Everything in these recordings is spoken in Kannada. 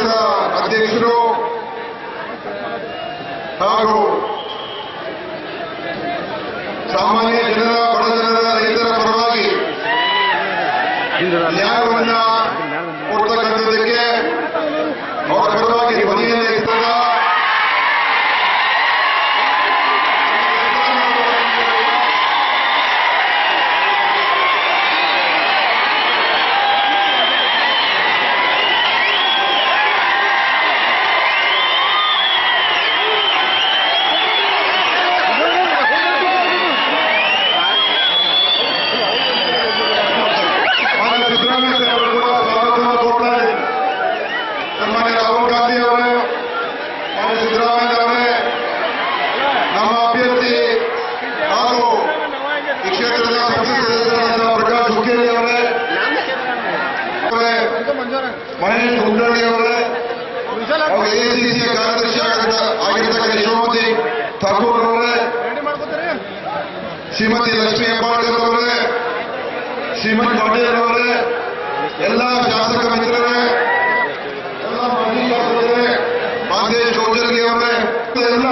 ಪಕ್ಷದ ಅಧ್ಯಕ್ಷರು ಹಾಗೂ ಸಾಮಾನ್ಯ ಜನರ ಬಡ ಜನರ ರೈತರ ಪರವಾಗಿ ನ್ಯಾಯವನ್ನ ಕೊಡ್ತಕ್ಕಂಥದ್ದಕ್ಕೆ ಅವರ ಪರವಾಗಿ ಧ್ವನಿಯನ್ನು ಎತ್ತದ ಮಹೇಶ್ ಗುಂಡಳ್ಳಿ ಅವರೇ, ಎಐಸಿಸಿ ಕಾರ್ಯದರ್ಶಿ ಆಗಿರ್ತಕ್ಕಂಥ ಶಿವಮೂರ್ತಿ ಠಾಕೂರ್ ಅವರೇ, ಶ್ರೀಮತಿ ಲಕ್ಷ್ಮೀ ಹೆಬ್ಬಾಳ್ಕರ್ ಅವರೇ, ಶ್ರೀಮತಿ ಪಾಟೀಲ್ ಅವರೇ, ಎಲ್ಲ ಶಾಸಕ ಮಿತ್ರರೇ, ಎಲ್ಲ ಮಾಜಿ ಶಾಸಕರೇ, ಮಾದೇಶ್ ಕೌಜಲ್ಗಿ ಅವರೇ, ಎಲ್ಲ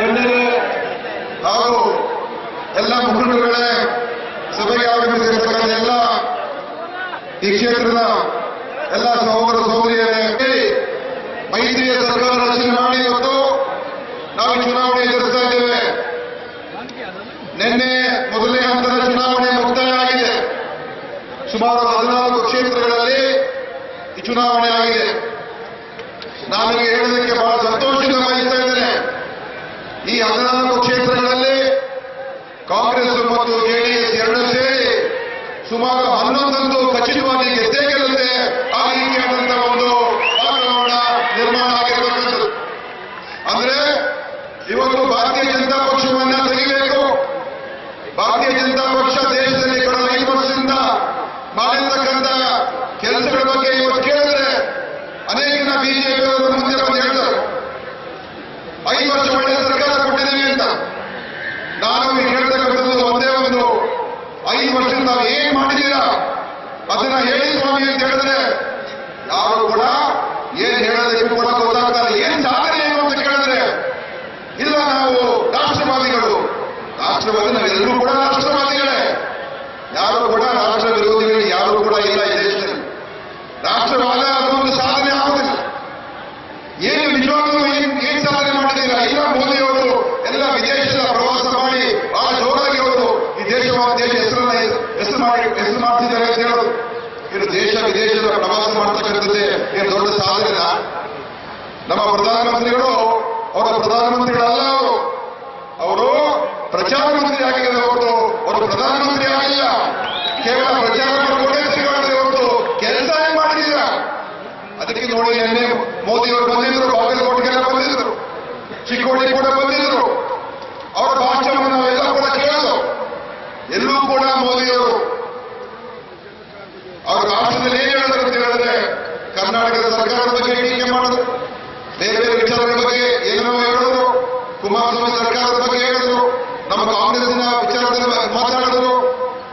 ಗಣ್ಯರೇ ಹಾಗೂ ಎಲ್ಲ ಮುಖಂಡರುಗಳೇ, ಸಭೆಗೆ ಆಗಮಿಸಿರ್ತಕ್ಕಂಥ ಎಲ್ಲ ಈ ಕ್ಷೇತ್ರದ ಎಲ್ಲ ಸಹೋದರ ಸಹೋದರಿಯರೇ, ಮೈತ್ರಿಯ ಸರ್ಕಾರ ರಚನೆ ಮಾಡಿ ಇವತ್ತು ನಾವು ಚುನಾವಣೆ ಎದುರಿಸ್ತಾ ಇದ್ದೇವೆ. ನಿನ್ನೆ ಮೊದಲನೇ ಹಂತದ ಚುನಾವಣೆ ಮುಕ್ತಾಯ ಆಗಿದೆ. ಸುಮಾರು 14 ಕ್ಷೇತ್ರಗಳಲ್ಲಿ ಈ ಚುನಾವಣೆ ಆಗಿದೆ. ನಾನು ಹೇಳೋದಕ್ಕೆ ಬಹಳ ಸಂತೋಷದಿಂದ ಬಯಸ್ತಾ ಇದ್ದೇನೆ. ಈ 14 ಕ್ಷೇತ್ರಗಳಲ್ಲಿ ಕಾಂಗ್ರೆಸ್ ಮತ್ತು ಜೆಡಿಎಸ್ ಎರಡೂ ಸೇರಿ ಸುಮಾರು 11 ಖಚಿತವಾಗಿ ಗೆದ್ದೇ ಗೆಲ್ಲುತ್ತೆ. ಆ ರೀತಿಯಾದಂತಹ ಒಂದು ವಾತಾವರಣ ನಿರ್ಮಾಣ ಆಗಿರತಕ್ಕಂಥದ್ದು. ಅಂದ್ರೆ ಇವತ್ತು ಭಾರತೀಯ ಜನತಾ ಪಕ್ಷವನ್ನ ತೆಗಿಬೇಕು. ಭಾರತೀಯ ಜನತಾ ಪಕ್ಷ ದೇಶದಲ್ಲಿ ಕಳೆದ 5 ವರ್ಷದಿಂದ ಮಾಡಿರ್ತಕ್ಕಂಥ ಕೆಲಸಗಳ ಬಗ್ಗೆ ಇವತ್ತು ಕೇಳಿದ್ರೆ ಅನೇಕ ಬಿಜೆಪಿಯವರು ಮುಂದೆ ಬಂದು ಹೇಳ್ತಾರೆ 5 ವರ್ಷ ಒಳ್ಳೆಯ ಸರ್ಕಾರ ಕೊಟ್ಟಿದ್ದೀವಿ ಅಂತ. ನಾನು ಹೇಳ್ತಕ್ಕಂಥದ್ದು ಒಂದೇ ಒಂದು 5 ವರ್ಷದಿಂದ ನಾವು ಏನ್ ಮಾಡಿದ್ದೀರಾ ಅದನ್ನ ಹೇಳಿ ಸ್ವಾಮಿ ಅಂತ ಹೇಳಿದ್ರೆ ಯಾರು ಕೂಡ ಏನ್ ಹೇಳೋದಕ್ಕೂ ಕೂಡ ಗೊತ್ತಾಗ್ತಾರೆ. ಏನ್ ಸಾಧನೆ ಏನು ಅಂತ ಕೇಳಿದ್ರೆ ಇಲ್ಲ ನಾವು ರಾಷ್ಟ್ರವಾದಿಗಳು. ರಾಷ್ಟ್ರವಾದಿ ನಾವೆಲ್ಲರೂ ಕೂಡ ರಾಷ್ಟ್ರವಾದಿಗಳೇ. ಯಾರು ಕೂಡ ರಾಷ್ಟ್ರ ವಿರೋಧಿಗಳು ಯಾರು ಕೂಡ ಇಲ್ಲ ಈ ದೇಶದಲ್ಲಿ. ರಾಷ್ಟ್ರವಾದ ಅದೊಂದು ಸಾಧನೆ ಆಗುದಿಲ್ಲ. ಏನು ನಿಜವಾಗ್ಲೂ ಏನ್ ಸಾಧನೆ ಮಾಡಿದ್ದೀರಾ? ಇಲ್ಲ ಮೋದಿಯವರು ಎಲ್ಲ ವಿದೇಶದ ಪ್ರವಾಸ ಮಾಡಿ ಬಹಳ ಜೋರಾಗಿ ಅವರು ಈ ದೇಶ ಹೆಸರು ಮಾಡ್ತಿದ್ದಾರೆ ಅಂತ ಹೇಳೋದು. ಇದು ದೇಶ ವಿದೇಶದ ಪ್ರವಾಸ ಮಾಡ್ತಕ್ಕಂಥದ್ದೇ ಏನು ದೊಡ್ಡ ಸಾಧನೆ. ನಮ್ಮ ಪ್ರಧಾನಮಂತ್ರಿಗಳು ಅವರ ಪ್ರಧಾನಮಂತ್ರಿಗಳಲ್ಲ, ಅವರು ಪ್ರಚಾರ ಮಂತ್ರಿ ಆಗಿದ್ದಾರೆ ಹೊರತು ಅವರು ಪ್ರಧಾನಮಂತ್ರಿ ಆಗಿಲ್ಲ. ಕೇವಲ ಪ್ರಚಾರ ಮಾಡಿಕೊಂಡೇ ತಿರುಗಾಡಿದ್ರೆ ಹೊರತು ಕೆಲಸ ಏನ್ ಮಾಡಿದ್ದೀರಾ? ಅದಕ್ಕೆ ನೋಡಿ ನಿನ್ನೆ ಮೋದಿಯವರು ಬಂದಿದ್ರು, ಬಾಗಲಕೋಟೆಗೆಲ್ಲ ಬಂದಿದ್ರು, ಚಿಕ್ಕೋಡಿ ಕೂಡ ಬಂದಿದ್ರು. ಅವರ ಭಾಷಣವನ್ನು ನಾವೆಲ್ಲ ಕೂಡ ಕೇಳೋದು. ಎಲ್ಲೂ ಕೂಡ ಮೋದಿಯವರು ಅವರು ರಾಷ್ಟ್ರದಲ್ಲಿ ಏನ್ ಹೇಳಿದ್ರು ಅಂತ ಹೇಳಿದ್ರೆ ಕರ್ನಾಟಕದ ಸರ್ಕಾರದ ಬಗ್ಗೆ ಟೀಕೆ ಮಾಡಿದ್ರು, ಬೇರೆ ಬೇರೆ ವಿಚಾರಗಳ ಬಗ್ಗೆ ಏನೋ ಹೇಳಿದ್ರು, ಕುಮಾರಸ್ವಾಮಿ ಸರ್ಕಾರದ ಬಗ್ಗೆ ಹೇಳಿದ್ರು, ನಮ್ಮ ಕಾಂಗ್ರೆಸ್ನ ವಿಚಾರದಲ್ಲಿ ಮಾತಾಡಿದ್ರು,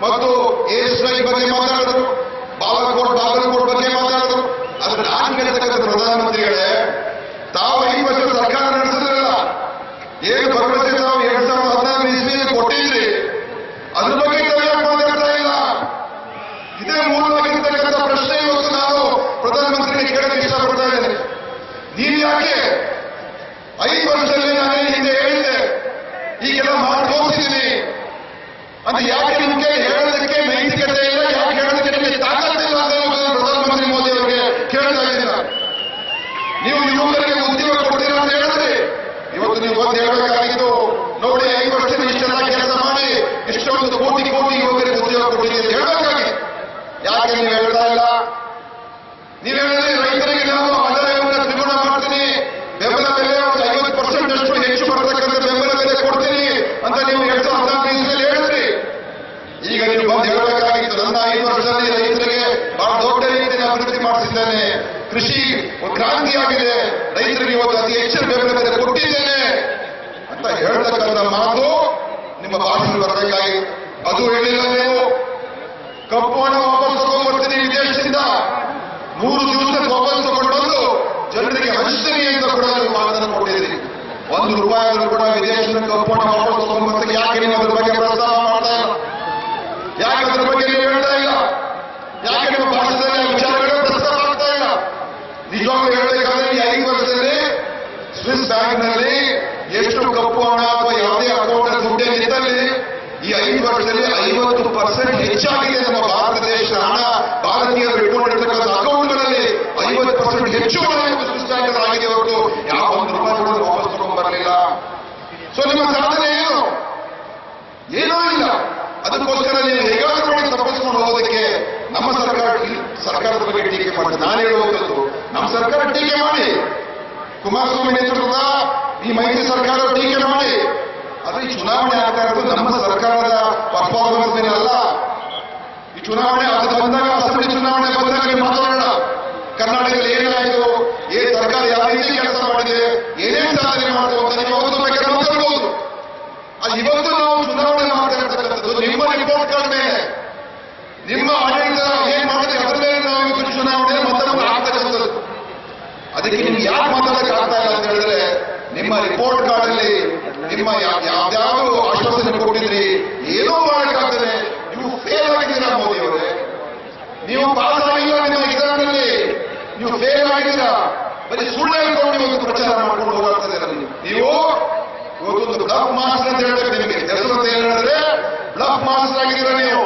ಮತ್ತು ಏರ್ ಸ್ಟ್ರೈಕ್ ಬಗ್ಗೆ ಮಾತಾಡಿದ್ರು, ಬಾಗಲಕೋಟ್ ಬಗ್ಗೆ ಮಾತಾಡಿದ್ರು. ಆದ್ರೆ ನಾನು ಹೇಳ್ತಕ್ಕಂಥ ಪ್ರಧಾನಮಂತ್ರಿಗಳೇ, ತಾವು 5 ವರ್ಷ ಸರ್ಕಾರ ನಡೆಸಿದ್ರಲ್ಲ, ಏನು ಭರವಸೆ ತಾವು 2016 ಇಸ್ವಿಯಲ್ಲಿ ಕೊಟ್ಟಿದ್ರಿ ಅದ್ರ ಬಗ್ಗೆ ಯಾಕೆ ಮಾತಾಡ್ತಾ ಇಲ್ಲ? ಇದೇ ಮೂಲವಾಗಿರ್ತಕ್ಕಂಥ ಪ್ರಶ್ನೆ ಇವತ್ತು ನಾನು ಪ್ರಧಾನಮಂತ್ರಿಗೆ ಕೇಳಕ್ಕೆ ಇಷ್ಟಪಡ್ತಾ ಇದ್ದೇನೆ. ನೀವು ಯಾಕೆ 5 ವರ್ಷದಲ್ಲಿ ನಾನೇ ಹಿಂದೆ ಹೇಳಿದ್ದೆ ಈಗೆಲ್ಲ ಮಾಡಿ ತೋರಿಸಿದ್ದೀನಿ ಅಂತ ಯಾಕೆ ನಿಮ್ಗೆ ಹೇಳೋದಕ್ಕೆ ನೈತಿಕತೆ ಇಲ್ಲ? ಯಾಕೆ ಹೇಳೋದಕ್ಕೆ ನಿಮಗೆ ತಾಕತ್ತಿಲ್ಲ ಅಂತ ಪ್ರಧಾನಮಂತ್ರಿ ಮೋದಿ ಅವರಿಗೆ ಕೇಳ್ತಾ ಇದ್ದೀರಾ? ನೀವು ಯುವಕರಿಗೆ ಉದ್ಯೋಗ ಕೊಡ್ತೀರಾ ಅಂತ ಹೇಳಿದ್ರಿ. ಇವತ್ತು ನೀವು ಬಂದು ಹೇಳಬೇಕಾಗಿದ್ದು ನೋಡಿ 5 ವರ್ಷದ ಇಷ್ಟೆಲ್ಲ ಕೆಲಸ ಮಾಡಿ ಇಷ್ಟೊಂದು ಕೋಟಿ ಯುವಕರಿಗೆ ಉದ್ಯೋಗ ಕೊಟ್ಟಿದೆ ಅಂತ ಹೇಳಬೇಕಾಗಿ ಯಾಕೆ ನೀವು ಹೇಳ್ತಾ ಇಲ್ಲ? ನೀವು ಹೇಳಿದ್ರೆ ರೈತರಿಗೆ ನಾನು ಆದಾಯವನ್ನು ದ್ವಿಗುಣ ಮಾಡ್ತೀನಿ, ಬೆಂಬಲ ಬೆಲೆ 50% ಅಷ್ಟು ಹೆಚ್ಚು ಬರತಕ್ಕಂಥ ಬೆಂಬಲ ಬೆಲೆ ಕೊಡ್ತೀನಿ ಅಂತ ನೀವು 2014 ಇಸ್ವಿಯಲ್ಲಿ ಹೇಳಿದ್ರಿ. ಈಗ ನೀವು ಬಂದು ಹೇಳಬೇಕಾಗಿತ್ತು ನನ್ನ 5 ವರ್ಷದಲ್ಲಿ ರೈತರಿಗೆ ಬಹಳ ದೊಡ್ಡ ರೀತಿಯಲ್ಲಿ ಅಭಿವೃದ್ಧಿ ಮಾಡಿಸಿದ್ದೇನೆ, ಕೃಷಿ ಕ್ರಾಂತಿಯಾಗಿದೆ, ರೈತರಿಗೆ ಇವತ್ತು ಅತಿ ಹೆಚ್ಚಿನ ಬೆಂಬಲ ಬೆಲೆ ಕೊಟ್ಟಿದ್ದೇನೆ ಅಂತ ಹೇಳ್ತಕ್ಕಂಥ ಮಾತು ನಿಮ್ಮ ಭಾಷಣ ಬರಬೇಕಾಗಿ ಅದು ಹೇಳಿಲ್ಲ. ನೀವು ಕಪ್ಪು ಹಣ ವಾಪಸ್ ತಗೊಂಡ್ಬರ್ತೀನಿ ವಿದೇಶದಿಂದ 100 ದಿವಸ ವಾಪಸ್ ತಗೊಂಡು ಬಂದು ರೂಪಾಯಿ ಆದರೂ ಕೂಡ ವಿದೇಶದಿಂದ ಕಪ್ಪು ಹಣ ವಾಪಸ್ ತಗೊಂಡ್ಬರ್ತಾರೆ. ಯಾಕೆ ನೀವು ಅದ್ರ ಬಗ್ಗೆ ಪ್ರಸ್ತಾವ ಮಾಡ್ತಾ ಇಲ್ಲ? ಯಾಕೆ ಅದ್ರ ಬಗ್ಗೆ ನೀವು ಹೇಳ್ತಾ ಇಲ್ಲ? ಯಾಕೆ ನಿಮ್ಮ ಭಾಷಣದಲ್ಲಿ ವಿಚಾರಗಳು ಪ್ರಸ್ತಾವ ಆಗ್ತಾ ಇಲ್ಲ? ನಿಜವಾಗ್ಲೂ ಹೇಳಬೇಕಾದ್ರೆ ಈ 5 ವರ್ಷದಲ್ಲಿ ಸ್ವಿಸ್ ಬ್ಯಾಂಕ್ನಲ್ಲಿ ಎಷ್ಟು ಕಪ್ಪು ಹಣ ಅಥವಾ ಯಾವುದೇ ಅಕೌಂಟ್ ದುಡ್ಡೇನಿದ್ದಲ್ಲಿ ಈ 5 ವರ್ಷದಲ್ಲಿ 50% ಹೆಚ್ಚಾಗಿದೆ. ನಮ್ಮ ಭಾರತ ದೇಶದ ಹಣ ಭಾರತೀಯರು ಇಟ್ಕೊಂಡಿರ್ತಕ್ಕಂಥ ಅಕೌಂಟ್ಗಳಲ್ಲಿ 50% ಹೆಚ್ಚು ಹಣ ಸ್ವಿಸ್ ಬ್ಯಾಂಕ್ ಆಗಿದೆ ಹೊರತು ಯಾವ 1 ರೂಪಾಯಿ ಕೂಡ ವಾಪಸ್ ತಗೊಂಡು ಬರಲಿಲ್ಲ. ಸೊ ನಿಮ್ಮ ಸಾಧನೆ ಏನು? ಏನೂ ಇಲ್ಲ. ಅದಕ್ಕೋಸ್ಕರ ನೀವು ಹೇಗಾದ್ರೂ ಮಾಡಿ ತಪ್ಪಿಸ್ಕೊಂಡು ಹೋಗೋದಕ್ಕೆ ನಮ್ಮ ಸರ್ಕಾರದ ಬಗ್ಗೆ ಟೀಕೆ ಮಾಡಿ ನಾನು ಹೇಳುವಂಥದ್ದು, ನಮ್ಮ ಸರ್ಕಾರ ಟೀಕೆ ಮಾಡಿ, ಕುಮಾರಸ್ವಾಮಿ ನೇತೃತ್ವದ ಈ ಮೈತ್ರಿ ಸರ್ಕಾರ ಟೀಕೆ ಮಾಡಿ. ಆದ್ರೆ ಈ ಚುನಾವಣೆ ಆಗ್ತಾ ಇರೋದು ನಮ್ಮ ಸರ್ಕಾರದ ಪರ್ಫಾರ್ಮೆನ್ಸ್ ಮೇಲೆ ಅಲ್ಲ. ಈ ಚುನಾವಣೆ ಅದು ಬಂದಾಗ, ಅಸೆಂಬ್ಲಿ ಚುನಾವಣೆ ಬಂದಾಗ ನೀವು ಮಾತಾಡೋಣ. ಕರ್ನಾಟಕದಲ್ಲಿ ಏನಾಯಿತು, ಸರ್ಕಾರ ಯಾವ ರೀತಿ ಕೆಲಸ ಮಾಡಿದೆ, ಏನೇನು ಸಾಧನೆ ಮಾಡಿದೆ ಅಂತ ನೀವು ಅವತ್ತು ಬಗ್ಗೆ ಮಾತಾಡ್ಬೋದು. ಇವತ್ತು ನಾವು ಚುನಾವಣೆ ಮಾತಾಡ್ತಕ್ಕಂಥದ್ದು ನಿಮ್ಮ ರಿಪೋರ್ಟ್ಗಳ ಮೇಲೆ, ನಿಮ್ಮ ಆಡಳಿತ ಏನ್ ಮಾಡಿದ್ರೆ ಅದರ ಮೇಲೆ ನಾವು ಇವತ್ತು ಚುನಾವಣೆ ಮತದಾನ ಆಗ್ತಕ್ಕಂಥದ್ದು. ಅದಕ್ಕೆ ನಿಮ್ಗೆ ಯಾಕೆ ಮಾತಾಡಕ್ಕೆ ಆಗ್ತಾ ಇಲ್ಲ ಅಂತ ಹೇಳಿದ್ರೆ, ನಿಮ್ಮ ರಿಪೋರ್ಟ್ ಕಾರ್ಡಲ್ಲಿ ನಿಮ್ಮ ಯಾವ್ಯಾವ ಆಶ್ವಾಸನೆ ಕೊಟ್ಟಿದ್ರಿ ಏನೋ ಮಾಡಕ್ಕಾಗ್ತದೆ. ನೀವು ಫೇಲ್ ಆಗಿದ್ದೀರಾ ಮೋದಿ ಅವರೇ, ನೀವು ಪಾಸ್ ಆಗಿಲ್ಲ ನಿಮ್ಮ ಎಕ್ಸಾಮ್ ನಲ್ಲಿ, ನೀವು ಫೇಲ್ ಆಗಿದ್ದೀರಾ. ಬರೀ ಸುಳ್ಳು ಹೇಳ್ಕೊಂಡು ಇವತ್ತು ಪ್ರಚಾರ ಮಾಡ್ಕೊಂಡು ಹೋರಾಡ್ತಾ ನೀವು. ಇವತ್ತೊಂದು ಬ್ಲಫ್ ಮಾಸ್ಟರ್ ಅಂತ ಹೇಳ್ಬೇಕು ನಿಮಗೆ. ಹೆಸರು ಅಂತ ಹೇಳಿದ್ರೆ ಬ್ಲಫ್ ಮಾಸ್ಟರ್ ಆಗಿದ್ದೀರಾ ನೀವು.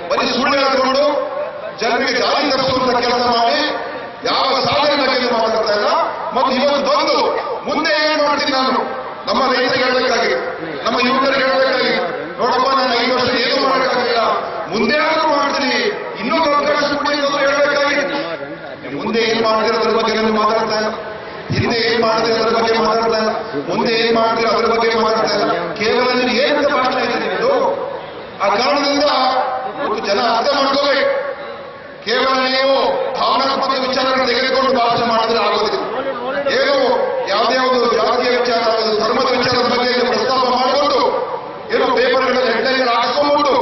ಬರೀ ಸುಳ್ಳು ಹೇಳ್ಕೊಂಡು ಜನರಿಗೆ ದಾರಿ ತಪ್ಪಿಸುವಂತ ಕೆಲಸ ಮಾಡಿ ಯಾವ ಸಾಧನೆ ಬಗ್ಗೆ ಮಾತಾಡ್ತಾ ಇಲ್ಲ. ಮತ್ತು ಇವತ್ತು ಬಂದು ಮುಂದೆ ಏನ್ ಮಾಡ್ತೀನಿ ನಾನು ನಮ್ಮ ರೈತರಿಗೆ ಹೇಳಬೇಕಾಗಿ, ನಮ್ಮ ಯುವಕರಿಗೆ ಹೇಳಬೇಕಾಗಿ, ನೋಡಪ್ಪ ನಾನು 5 ವರ್ಷ ಏನು ಮಾಡಕ್ಕಾಗಿಲ್ಲ, ಮುಂದೆ ಆದ್ರೂ ಮಾಡ್ತೀನಿ, ಇನ್ನೊಂದು ಅವಕಾಶ ಕೊಡಿ ಅಂತ ಹೇಳಬೇಕಾಗಿ. ಮುಂದೆ ಏನ್ ಮಾಡಿದ್ರೆ ಅದ್ರ ಬಗ್ಗೆ ನಾನು ಮಾತಾಡ್ತಾ ಇಲ್ಲ, ಹಿಂದೆ ಏನ್ ಮಾಡಿದ್ರೆ ಅದ್ರ ಬಗ್ಗೆ ಮಾತಾಡ್ತಾ ಇಲ್ಲ, ಮುಂದೆ ಏನ್ ಮಾಡಿದ್ರೆ ಅದ್ರ ಬಗ್ಗೆ ಮಾತಾಡ್ತಾ ಇಲ್ಲ. ಕೇವಲ ನೀವು ಏನಂತ ಭಾಷಣ ಇದೆ ನಿಮ್ಮದು. ಆ ಕಾರಣದಿಂದ ಜನ ಅರ್ಥ ಮಾಡ್ಕೋಬೇಕು. ಕೇವಲ ನೀವು ಭಾವನಾತ್ಮಕ ವಿಚಾರಗಳನ್ನು ತೆಗೆದುಕೊಂಡು ಭಾಷಣ ಮಾಡಿದ್ರೆ ಆಗೋದಿಲ್ಲ. ಏನು ಯಾವುದೇ ಒಂದು ಜಾತಿಯ ವಿಚಾರ, ಧರ್ಮದ ವಿಚಾರದ ಬಗ್ಗೆ ಪ್ರಸ್ತಾಪ ಮಾಡಿಕೊಂಡು ಏನೋ ಪೇಪರ್ಗಳಲ್ಲಿ ಹೆಡ್ಲೈನ್ ಹಾಕಿಸ್ಕೊಂಡ್ಬಿಟ್ಟು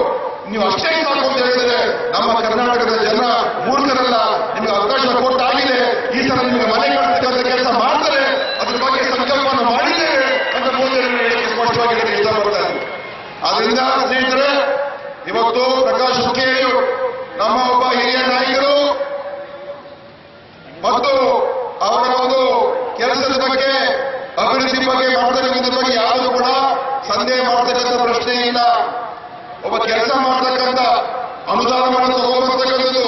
ನೀವು ಅಷ್ಟೇ ಸಾಕು ಅಂತ ಹೇಳಿದ್ರೆ ನಮ್ಮ ಕರ್ನಾಟಕದ ಜನ ಮೂರ್ಖರಲ್ಲ. ನಿಮಗೆ ಅವಕಾಶ ಕೊಟ್ಟಾಗಿದೆ, ಈ ಸಲ ನಿಮಗೆ ಮನೆ ಕಟ್ಟಿಸ್ತಕ್ಕಂಥ ಕೆಲಸ ಮಾಡ್ತಾರೆ, ಅದ್ರ ಬಗ್ಗೆ ಸಂಕಲ್ಪವನ್ನು ಮಾಡಿದ್ದೇವೆ ಅಂತ ಮೋದಿ ಹೇಳಿಕೆ ಸ್ಪಷ್ಟವಾಗಿ ಇಷ್ಟಪಡ್ತಾರೆ. ಆದ್ರಿಂದ ಸ್ನೇಹಿತರೆ, ಇವತ್ತು ಪ್ರಕಾಶ್ ಹುಕ್ಕೇರಿ ನಮ್ಮ ಒಬ್ಬ ಹಿರಿಯ ನಾಯಕರು ಮತ್ತು ಅವರ ಒಂದು ಕೆಲಸದ ಬಗ್ಗೆ, ಅಭಿವೃದ್ಧಿ ಬಗ್ಗೆ ಮಾಡತಕ್ಕಂಥ ಬಗ್ಗೆ ಯಾವುದು ಕೂಡ ಸಂದೇಹ ಮಾಡತಕ್ಕಂಥ ಪ್ರಶ್ನೆ ಇಲ್ಲ. ಒಬ್ಬ ಕೆಲಸ ಮಾಡತಕ್ಕಂಥ, ಅನುದಾನವನ್ನು ತಗೊಂಡ್ಬರ್ತಕ್ಕಂಥದ್ದು,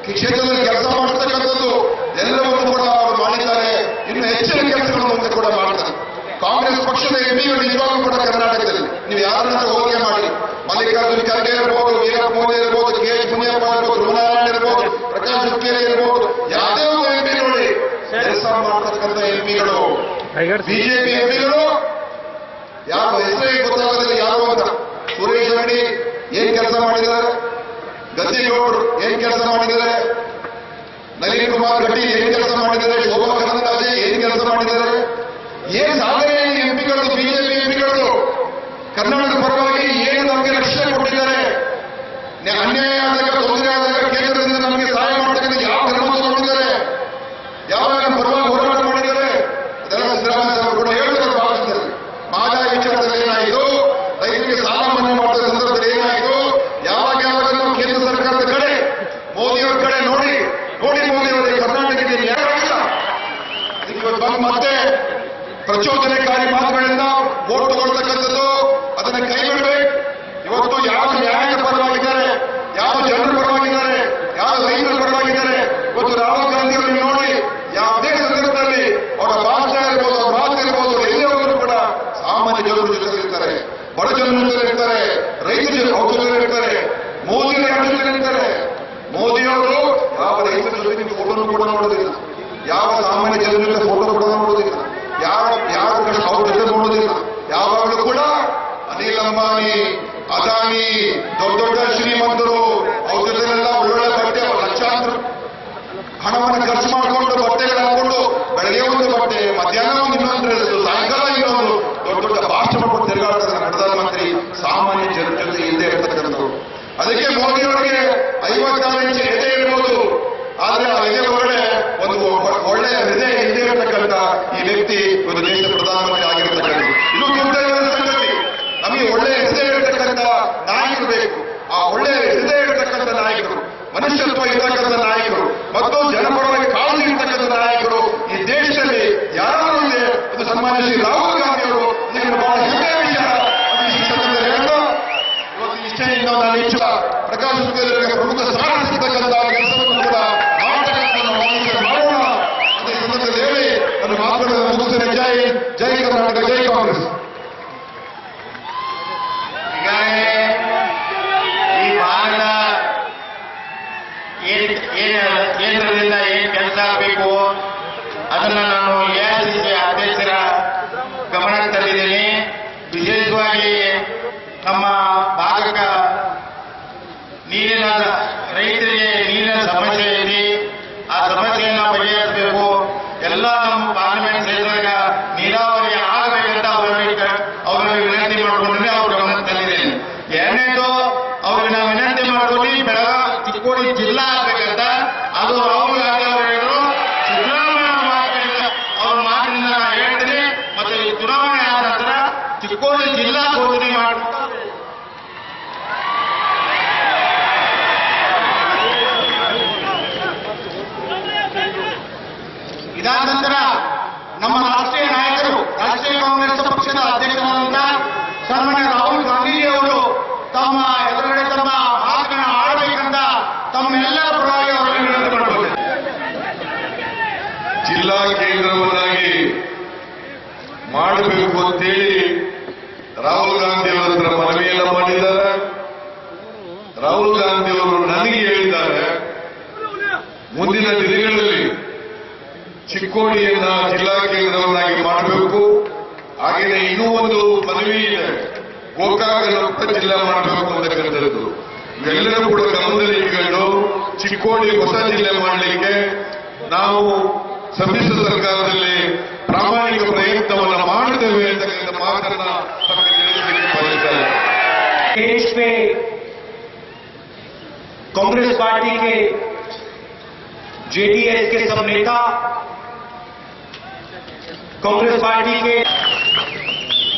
ಕ್ಷೇತ್ರದಲ್ಲಿ ಕೆಲಸ ಮಾಡತಕ್ಕಂಥದ್ದು ಎಲ್ಲವನ್ನೂ ಕೂಡ ಅವರು ಮಾಡಿದ್ದಾರೆ. ಇನ್ನು ಹೆಚ್ಚಿನ ಕೆಲಸಗಳನ್ನು ಮುಂದೆ ಕೂಡ ಮಾಡ್ತಾರೆ. ಕಾಂಗ್ರೆಸ್ ಪಕ್ಷದ ಎಂಪಿಗಳು ನಿಜವಾಗ್ಲೂ ಕೂಡ ಕರ್ನಾಟಕದಲ್ಲಿ ನೀವು ಯಾರನ್ನ ಹೋಲಿಕೆ ಮಾಡಿ, ಮಲ್ಲಿಕಾರ್ಜುನ್ ಖರ್ಗೆ ಇರ್ಬೋದು, ವೀರಪ್ಪ ಮೊಯ್ಲಿ ಇರ್ಬೋದು, KH ಮುನಿಯಪ್ಪ ಇರ್ಬೋದು, ಧ್ರುವನಾರಾಯಣ ಇರ್ಬೋದು, ಪ್ರಕಾಶ್ ಹುಕ್ಕೇರಿ ಇರ್ಬೋದು, ಯಾವುದೇ ಒಂದು ಎಂಪಿ ನೋಡಿ ಕೆಲಸ ಮಾಡತಕ್ಕಂಥ ಎಂಪಿಗಳು, ಬಿಜೆಪಿ ಎಂಪಿಗಳು ಯಾವ ಹೆಸರೇ ಗೊತ್ತಾಗೋದಿಲ್ಲ ಯಾರು ಅಂತ. ಸುರೇಶ್ ಅಂಗಡಿ ಏನ್ ಕೆಲಸ ಮಾಡಿದ್ದಾರೆ, ಗದ್ದಿಗೌಡರು ಏನ್ ಕೆಲಸ ಮಾಡಿದ್ದಾರೆ, ನಳಿನ್ ಕುಮಾರ್ ಕಟೀಲ್ ಏನ್ ಕೆಲಸ ಮಾಡಿದ್ದಾರೆ, ಶೋಭಾ ಕರಂದ್ಲಾಜೆ ಏನ್ ಕೆಲಸ ಮಾಡಿದ್ದಾರೆ, ಏನ್ ಸಾಧನೆ ಎಂಪಿಗಳು, ಬಿಜೆಪಿ ಎಂಪಿಗಳು ಕರ್ನಾಟಕದ ಪರವಾಗಿ ಏನು ನಮಗೆ ರಕ್ಷಣೆ ಕೊಟ್ಟಿದ್ದಾರೆ. ಅನ್ಯಾಯ ಆದಾಗ, ತೊಂದರೆ ಆದಾಗ ಕೇಂದ್ರದಿಂದ ನಮಗೆ ಸಹಾಯ ಮಾಡತಕ್ಕಂಥ ಯಾವ ಕ್ರಮ ತಗೊಂಡಿದ್ದಾರೆ, ಯಾವ ಪರವಾಗಿ ಹೋರಾಟ ಮಾಡಿದ್ದಾರೆ, ಅದೆಲ್ಲ ಸಿದ್ದರಾಮಯ್ಯ ಅವರು ಕೂಡ ಹೇಳ್ತಾರೆ ಭಾಷಣದಲ್ಲಿ. ಮಹದಾಯಿ ವಿಚಾರದಲ್ಲಿ ಏನಾಯಿತು, ರೈತರಿಗೆ ಸಾಲ ಮನ್ನಾ ಮಾಡಿದ ಸಂದರ್ಭದಲ್ಲಿ ಏನಾಯಿತು, ಯಾವಾಗ ನಾವು ಕೇಂದ್ರ ಸರ್ಕಾರದ ಕಡೆ, ಮೋದಿಯವರ ಕಡೆ ನೋಡಿ ಮೋದಿಯವರಿಗೆ ಕರ್ನಾಟಕದಲ್ಲಿ ಯಾರಾಗಿಲ್ಲ. ಬಂದು ಮತ್ತೆ ಪ್ರಚೋದನೆಕಾರಿ ಮಾತುಗಳಿಂದ ವೋಟ್ ತಗೊಳ್ತಕ್ಕಂಥದ್ದು, ಅದನ್ನ ಕೈ ಬಿಡಬೇಕು. ಇವತ್ತು ಯಾವ ನ್ಯಾಯದ ಪರವಾಗಿದ್ದಾರೆ, ಯಾವ ಜನರ ಪರವಾಗಿದ್ದಾರೆ, ಯಾವ ರೈತರ ಪರವಾಗಿದ್ದಾರೆ. ಇವತ್ತು ರಾಹುಲ್ ಗಾಂಧಿ ಅವರನ್ನು ನೋಡಿ ಯಾವುದೇ ಸಂದರ್ಭದಲ್ಲಿ ಅವರ ಭಾಷಣ ಇರ್ಬೋದು, ಅವರ ಮಾತು ಇರ್ಬೋದು, ಎಲ್ಲರೂ ಕೂಡ ಸಾಮಾನ್ಯ ಜನರ ಜೊತೆ ಇರ್ತಾರೆ, ಬಡ ಜನರ ಜೊತೆ ಇರ್ತಾರೆ, ರೈತರ ಜೊತೆ ಇರ್ತಾರೆ, ಮೋದಿ ಜೊತೆ ಇರ್ತಾರೆ. ಮೋದಿಯವರು ಯಾವ ರೈತರ ಜೊತೆ ಫೋಟೋ ಕೂಡ ನೋಡೋದಿಲ್ಲ, ಯಾವ ಸಾಮಾನ್ಯ ಜನರ ಜೊತೆ ಫೋಟೋ ಕೂಡ ನೋಡೋದಿಲ್ಲ, ಯಾರ ಕಷ್ಟ ಅವ್ರ ಜೊತೆ ನೋಡೋದಿಲ್ಲ. ಯಾವಾಗಲೂ ಕೂಡ ಅನಿಲ್ ಅಂಬಾನಿ, ಅದಾನಿ, ದೊಡ್ಡ ದೊಡ್ಡ ಶ್ರೀಮಂತರು ಅವ್ರ ಜೊತೆಲೆಲ್ಲ ಒಳ್ಳೊಳ್ಳೆ ಬಟ್ಟೆ, ಲಕ್ಷಾಂತರ ಹಣವನ್ನು ಖರ್ಚು ಮಾಡಿಕೊಂಡು ಬಟ್ಟೆಗಳು ಹಾಕೊಂಡು ಬೆಳಗ್ಗೆ ಒಂದು ಬಟ್ಟೆ, ಮಧ್ಯಾಹ್ನ ಒಂದು ಇನ್ನೊಂದು ಡ್ರೆಸ್, ಸಾಯಂಕಾಲ ಇನ್ನೊಂದು, ದೊಡ್ಡ ದೊಡ್ಡ ಭಾಷಣ ಕೊಟ್ಟು ತಿರುಗಾಡ್ತಾರೆ ಪ್ರಧಾನಮಂತ್ರಿ. ಸಾಮಾನ್ಯ ಜನರ ಜೊತೆ ಇಲ್ಲದೆ ಇರ್ತಕ್ಕಂಥದ್ದು. ಅದಕ್ಕೆ ಮೋದಿಯವರಿಗೆ 56 ಇಂಚ್ ಎದೆ ಇರ್ಬೋದು, ಆದ್ರೆ ಆ ಎದೆ ಹೊರಗಡೆ ಒಂದು ಒಳ್ಳೆಯ ಹೃದಯ ಇಲ್ಲದೆ ಇರತಕ್ಕಂಥ ಈ ವ್ಯಕ್ತಿ ಒಂದು ದೇಶದ ಪ್ರಧಾನಮಂತ್ರಿ ಆಗಿರತಕ್ಕಂಥದ್ದು. ಇರ್ತಕ್ಕಂಥ ನಾಯಕರು ಮತ್ತು ಜನಪರವಾಗಿ ಕಾಳಜಿ ಇರ್ತಕ್ಕಂಥ ನಾಯಕರು ಈ ದೇಶದಲ್ಲಿ ಯಾರಾದರೂ ಇದೆ, ಅದು ಸನ್ಮಾನ್ಯ ಶ್ರೀ ರಾಹುಲ್ ಗಾಂಧಿ ಅವರು. ಇದನ್ನು ಬಹಳ ಹೆಮ್ಮೆಯ ವಿಚಾರ. ಅದು ಈ ಸಂದರ್ಭದಲ್ಲಿ ಹೇಳ್ತಾ ಇವತ್ತು ನಿಷ್ಠೆಯಿಂದ ನಾನು ಹೆಚ್ಚು ಪ್ರಕಾಶ್ ಹುಕ್ಕೇರಿಯವರಿಗೆ ಪ್ರಮುಖ ಸ್ಥಾನ ಸಿಗ್ತಕ್ಕಂಥ ಕೆಲಸವನ್ನು ಕೂಡ ಮಾಡೋಣ ಅಂತ ಈ ಸಂದರ್ಭದಲ್ಲಿ ಹೇಳಿ ನನ್ನ ಮಾತುಗಳನ್ನು ಮುಗಿಸ್ತೇನೆ. ಜೈ ಕರ್ನಾಟಕ, ಜೈ ಕಾಂಗ್ರೆಸ್. ಈ ಭಾಗದ ಕೇಂದ್ರದಿಂದ ಏನ್ ಕೆಲಸ ಆಗಬೇಕು ಅದನ್ನ ನಾನು ಎಐಸಿಸಿ ಅಧ್ಯಕ್ಷರ ಗಮನಕ್ಕೆ ತಂದಿದ್ದೀನಿ. ವಿಶೇಷವಾಗಿ ನಮ್ಮ ಭಾಗಕ್ಕ ನೀರಿನ ರೈತರಿಗೆ ನೀರಿನ ಸಮಸ್ಯೆ ಇದೆ. ಆ ಸಮಸ್ಯೆಯನ್ನ ಬಗೆಹರಿಸಬೇಕು. ಎಲ್ಲ ನಮ್ಮ ಪಾರ್ಲಿಮೆಂಟ್ ಕ್ಷೇತ್ರದಾಗ ನೀರಾವರಿ ಆಗಬೇಕಂತ ಅವ್ರಿಗೆ ವಿನಂತಿ ಮಾಡಿಕೊಂಡ್ರೆ ಅವ್ರ ಗಮನಕ್ಕೆ ತಂದಿದ್ದೇನೆ. ಎರಡನೇದು ಅವ್ರಿಗೆ ನಾವು ವಿನಂತಿ ಮಾಡ್ಕೊಂಡು ಬೆಳಗಾವಿ ಚಿಕ್ಕೋಡಿ ಜಿಲ್ಲಾ ಆಗ್ಬೇಕಂತ. ಅದು ರಾಹುಲ್ ಗಾಂಧಿ ಅವರು ಹೇಳಿದ್ರು. ಸಿದ್ದರಾಮಯ್ಯ ಅವ್ರ ಮಾತಿನಿಂದ ನಾನು ಹೇಳ್ತೀನಿ. ಮತ್ತೆ ಈ ಚುನಾವಣೆ ಆದ ನಂತರ ಚಿಕ್ಕೋಡಿ ಜಿಲ್ಲಾ ಘೋಷಣೆ ಮಾಡ್ತಾರೆ. ಇದಾದ ನಂತರ ನಮ್ಮ ರಾಷ್ಟ್ರೀಯ ನಾಯಕರು, ರಾಷ್ಟ್ರೀಯ ಕಾಂಗ್ರೆಸ್ ಪಕ್ಷದ ಅಧ್ಯಕ್ಷರಾದಂತ ಸನ್ಮಾನ್ಯ ರಾಹುಲ್ ಗಾಂಧೀಜಿ ಅವರು ತಮ್ಮ ಎದುರುಗಡೆ ತಮ್ಮ ಮಾತನ್ನು ಆಡಬೇಕಂತ ತಮ್ಮೆಲ್ಲರ ಪರವಾಗಿ ಅವರಿಗೆ ವಿನಂತಿ ಮಾಡಬಹುದು. ಜಿಲ್ಲಾ ಕೇಂದ್ರವನ್ನಾಗಿ ಮಾಡಬೇಕು ಅಂತೇಳಿ ರಾಹುಲ್ ಗಾಂಧಿ ಅವರ ಹತ್ರ ಮನವಿಯನ್ನ ಮಾಡಿದ್ದಾರೆ. ರಾಹುಲ್ ಗಾಂಧಿ ಅವರು ನನಗೆ ಹೇಳಿದ್ದಾರೆ, ಮುಂದಿನ ದಿನಗಳಲ್ಲಿ ಚಿಕ್ಕೋಡಿಯನ್ನ ಜಿಲ್ಲಾ ಕೇಂದ್ರವನ್ನಾಗಿ ಮಾಡಬೇಕು. ಹಾಗೆಯೇ ಇನ್ನೂ ಒಂದು ಮನವಿ ಇದೆ, ಗೋಕಾಕನ್ನು ಕೂಡ ಜಿಲ್ಲಾ ಮಾಡಬೇಕು ಅಂತಕ್ಕಂಥದ್ದು. ಇವೆಲ್ಲರೂ ಕೂಡ ಗಮನದಲ್ಲಿ ಇಟ್ಕೊಂಡು ಚಿಕ್ಕೋಡಿ ಹೊಸ ಜಿಲ್ಲೆ ಮಾಡಲಿಕ್ಕೆ ನಾವು ಸಮ್ಮಿಶ್ರ ಸರ್ಕಾರದಲ್ಲಿ ಪ್ರಾಮಾಣಿಕ ಪ್ರಯತ್ನವನ್ನು ಮಾಡುತ್ತೇವೆ ಅಂತಕ್ಕಂಥ ಮಾತನ್ನ ತಮಗೆ ತಿಳಿಸಲಿಕ್ಕೆ ಬಯಸ್ತಾರೆ. देश में कांग्रेस पार्टी के जेडीएस के सब नेता, कांग्रेस पार्टी के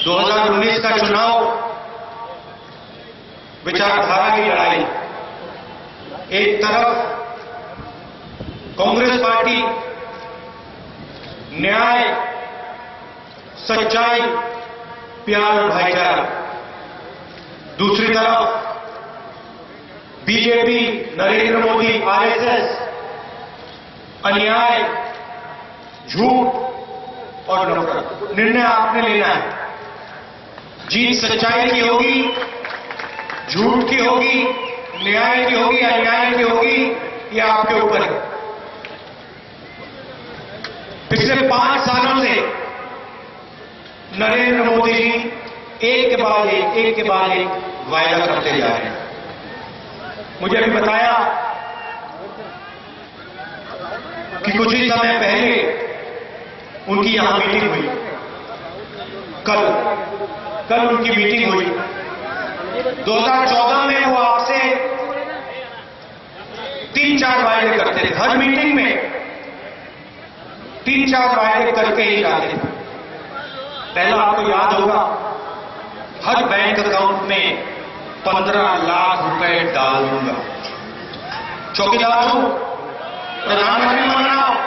2019 का चुनाव विचारधारा की लड़ाई, एक तरफ कांग्रेस पार्टी न्याय, सच्चाई, प्यार और भाईचारा, दूसरी तरफ बीजेपी, नरेंद्र मोदी, आरएसएस, अन्याय, झूठ और नफरत। निर्णय आपने लेना है। जीत सच्चाई की होगी, झूठ की होगी, न्याय की होगी, अन्याय की होगी, ये आपके ऊपर है। पिछले 5 सालों से नरेंद्र मोदी जी एक के बाद एक वायदा करते जा रहे हैं। मुझे अभी बताया कि कुछ ही समय पहले उनकी यहां मीटिंग हुई। कल उनकी मीटिंग हुई। 2014 में वो आपसे 3-4 वायदे करते थे। हर मीटिंग में 3-4 वायदे करके ही जाते थे। पहला आपको याद होगा, हर बैंक अकाउंट में 15 लाख रुपए डाल दूंगा। चौकीदार हूं, प्रधानमंत्री बन रहा हूं,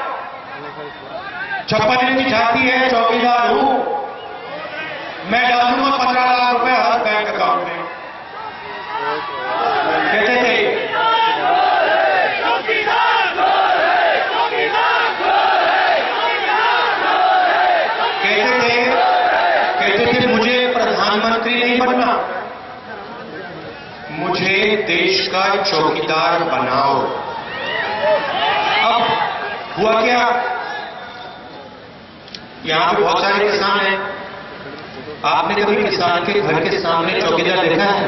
56 की छाती है, चौकीदार हूं, मैं डालूंगा 15 लाख रुपए हर बैंक अकाउंट में। कहते थे मुझे प्रधानमंत्री नहीं बनना, मुझे देश का चौकीदार बनाओ। अब हुआ क्या, यहां पे बहुत सारे किसान हैं। आपने कभी किसान के घर के सामने चौकीदार देखा है?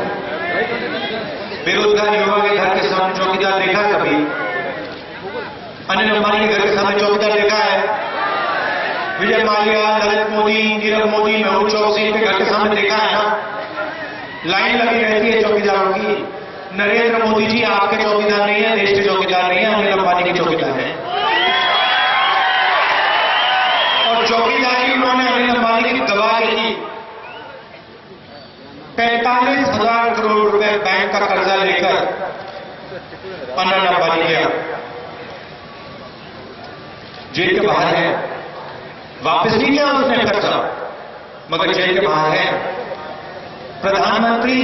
बेरोजगार युवा के घर के सामने चौकीदार देखा है कभी? अनिल अंबानी के घर के सामने चौकीदार देखा है? विजय माल्या, ललित मोदी, नीरव मोदी, मेहुल चौकसी के घर के सामने देखा है ना? लाइन लगी रहती है चौकीदारों की। नरेंद्र मोदी जी आपके चौकीदार नहीं है, देश के चौकीदार नहीं है, अनिल अंबानी के चौकीदार हैं। और चौकीदारी उन्होंने अनिल अंबानी की गवाह की। 45,000 करोड़ रुपए बैंक का कर्जा लेकर अनिल अंबानी गया, जेल के बाहर है, वापस नहीं किया उसने कर्जा, मगर जेल के बाहर है। प्रधानमंत्री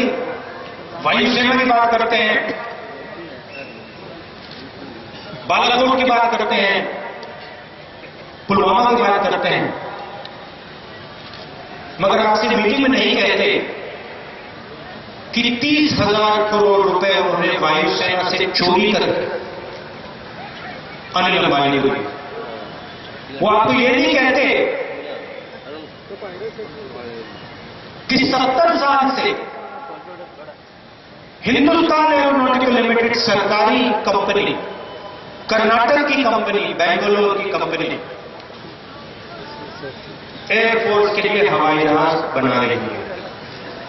वायुसेना की बात करते हैं, बालाकोट की बात करते हैं, पुलवामा की बात करते हैं, मगर आपसे मीटिंग में नहीं कहते कि 30,000 करोड़ रुपए उन्होंने वायुसेना से चोरी कर अनिल अंबानी को। वो आपको ये नहीं कहते कि 70 साल से हिंदुस्तान एरोनॉटिकल लिमिटेड सरकारी कंपनी, कर्नाटक की कंपनी, बेंगलोर की कंपनी एयरफोर्स के लिए हवाई जहाज बना रही है।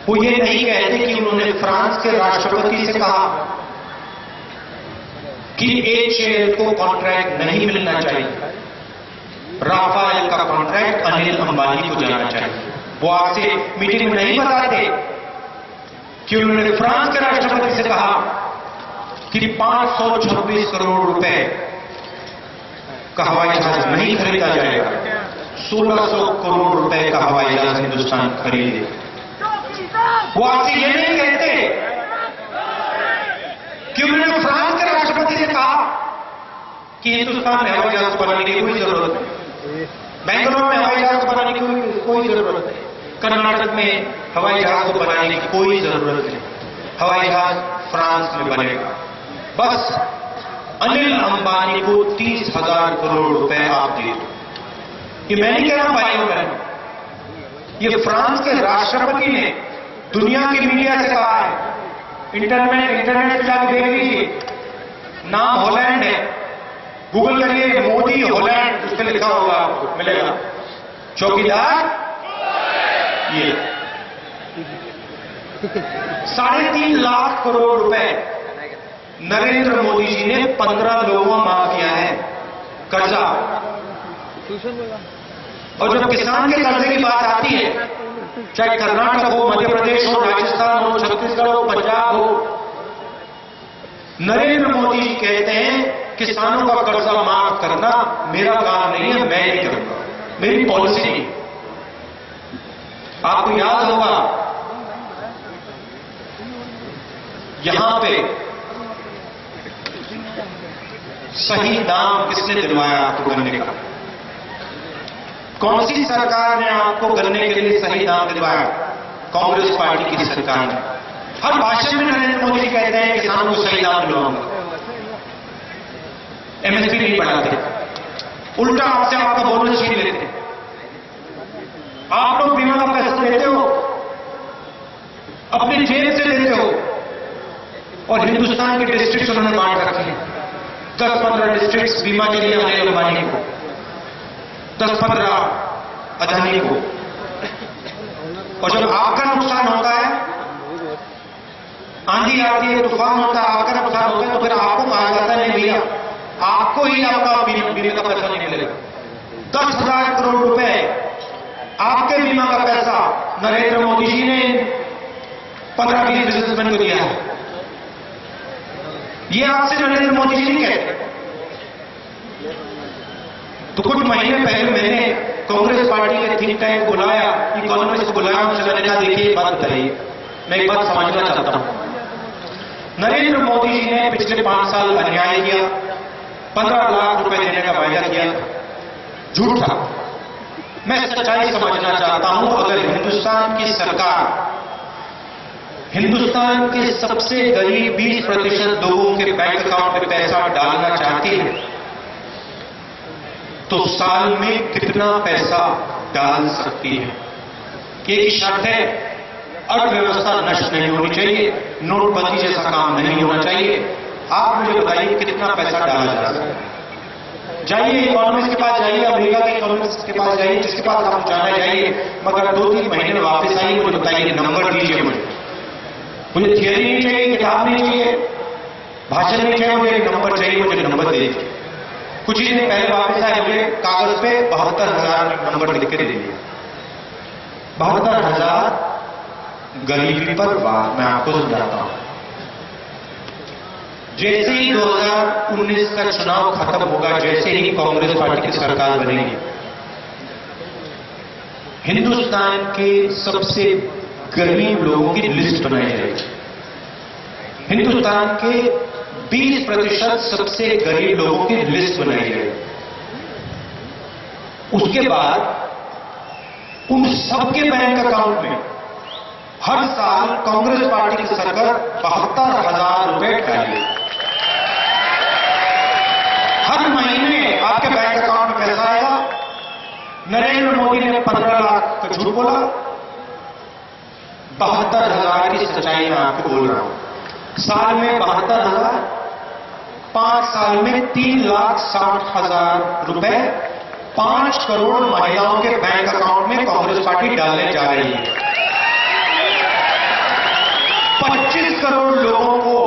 वो ये नहीं कहते कि उन्होंने फ्रांस के राष्ट्रपति से कहा कि HAL को कॉन्ट्रैक्ट नहीं मिलना चाहिए, राफेल का कॉन्ट्रैक्ट अनिल अंबानी को जाना चाहिए। वो आपसे मीटिंग में नहीं बताते कि उन्होंने फ्रांस के राष्ट्रपति से कहा कि 526 करोड़ रुपए का हवाई जहाज नहीं खरीदा जाएगा, 1600 करोड़ रुपए का हवाई जहाज हिंदुस्तान खरीदे। वो आपसे ये नहीं कहते कि उन्होंने फ्रांस के राष्ट्रपति से कहा कि हिंदुस्तान में हवाई जहाज बनाने की कोई जरूरत नहीं, बेंगलोर में हवाई जहाज बनाने की कोई जरूरत नहीं, कर्नाटक में हवाई जहाज को बनाने की कोई जरूरत नहीं, हवाई जहाज फ्रांस में बनेगा। बस अनिल अंबानी को 30,000 करोड़ रुपए आप दे दो। ये मैं नहीं कह रहा भाइयों बहनों, ये फ्रांस के राष्ट्रपति ने दुनिया की मीडिया से कहा है। इंटरनेट पे जाकर देख लीजिए, नाम हॉलैंड है, गूगल करिए मोदी हॉलैंड, उस पर लिखा होगा, आपको मिलेगा। चौकीदार ये 3.5 लाख करोड़ रुपए नरेंद्र मोदी जी ने 15 लोगों को माफ किया है कर्जा। और जब किसान के कर्जे की बात आती है, चाहे कर्नाटक हो, मध्य प्रदेश हो, राजस्थान हो, छत्तीसगढ़ हो, पंजाब हो, नरेंद्र मोदी जी कहते हैं किसानों का कर्जा माफ करना मेरा काम नहीं है, मैं नहीं करूंगा, मेरी पॉलिसी नहीं। आपको याद होगा यहां पे सही दाम किसने दिलवाया आपको गन्ने का? कौन सी सरकार ने आपको गन्ने के लिए सही दाम दिलवाया? कांग्रेस पार्टी की सरकार ने। हर भाषण में नरेंद्र मोदी जी कहते हैं किसानों को सही दाम दिलवाऊंगा, MSP नहीं बढ़ाते, उल्टा आपसे आपका बोनस छीन लेते। आप लोग बीमा का पैसा देते हो, अपनी जेब से देते हो, और हिंदुस्तान के डिस्ट्रिक्ट उन्होंने बांट रखे हैं। 10-15 डिस्ट्रिक्ट बीमा के लिए अनिल अंबानी को, 10-15 अदानी को। और जब आपका नुकसान होता है, आंधी आती है, तूफान होता है, आपका नुकसान होता है, तो फिर आपको कहा जाता है नहीं भैया आपको ही आपका बीमा का पैसा नहीं मिलेगा। 10,000 करोड़ रुपए आपके बीमा का पैसा नरेंद्र मोदी जी ने 15-20 बिजनेसमैन को दिया है। ये आपसे नरेंद्र मोदी जी नहीं कहते। तो कुछ महीने पहले मैंने कांग्रेस पार्टी के थिंक टैंक बुलाया, इकोनॉमिस्ट को बुलाया, उनसे मैंने कहा देखिए बात बताइए, मैं एक बात समझना चाहता हूं। नरेंद्र मोदी जी ने पिछले 5 साल अन्याय किया, 15 लाख रुपए देने का वायदा किया, झूठा। मैं सच्चाई समझना चाहता हूं, अगर हिंदुस्तान की सरकार हिंदुस्तान के सबसे गरीब 20% लोगों के बैंक अकाउंट में पैसा डालना चाहती है तो साल में कितना पैसा डाल सकती है? एक शर्त है, अर्थव्यवस्था नष्ट नहीं होनी चाहिए, नोटबंदी जैसा काम नहीं होना चाहिए। आप मुझे बताइए कितना पैसा डाला जा सकता है? जाइए इकोनॉमिस्ट के पास जाइए, अमेरिका के इकोनॉमिस्ट के पास जाइए, जिसके पास आप जाना जाइए, मगर 2-3 महीने में वापस आइए, मुझे बताइए, नंबर दीजिए। मुझे थियरी नहीं चाहिए, किताब नहीं चाहिए, भाषण नहीं चाहिए, मुझे एक नंबर चाहिए, मुझे नंबर दे दीजिए। कुछ ही दिन पहले वापस आए, मुझे कागज पे 72,000 नंबर लिख के दे दिया। 72,000 गरीबी पर बात मैं आपको समझाता हूं। जैसे ही 2019 का चुनाव खत्म होगा, जैसे ही कांग्रेस पार्टी की सरकार बनेगी, हिंदुस्तान के सबसे गरीब लोगों की लिस्ट बनाई जाएगी। हिंदुस्तान के 20% सबसे गरीब लोगों की लिस्ट बनाई जाएगी। उसके बाद उन सबके बैंक अकाउंट में हर साल कांग्रेस पार्टी की सरकार 72,000 रुपए डालेगी। हर महीने आपके बैंक अकाउंट में पैसा आएगा। नरेंद्र मोदी ने 15 लाख का झूठ बोला, 72,000 की सच्चाई मैं आपको बोल रहा हूं। साल में 72,000, 5 साल में 3,60,000 रुपए 5 करोड़ महिलाओं के बैंक अकाउंट में कांग्रेस पार्टी डालने जा रही है। 25 करोड़ लोगों को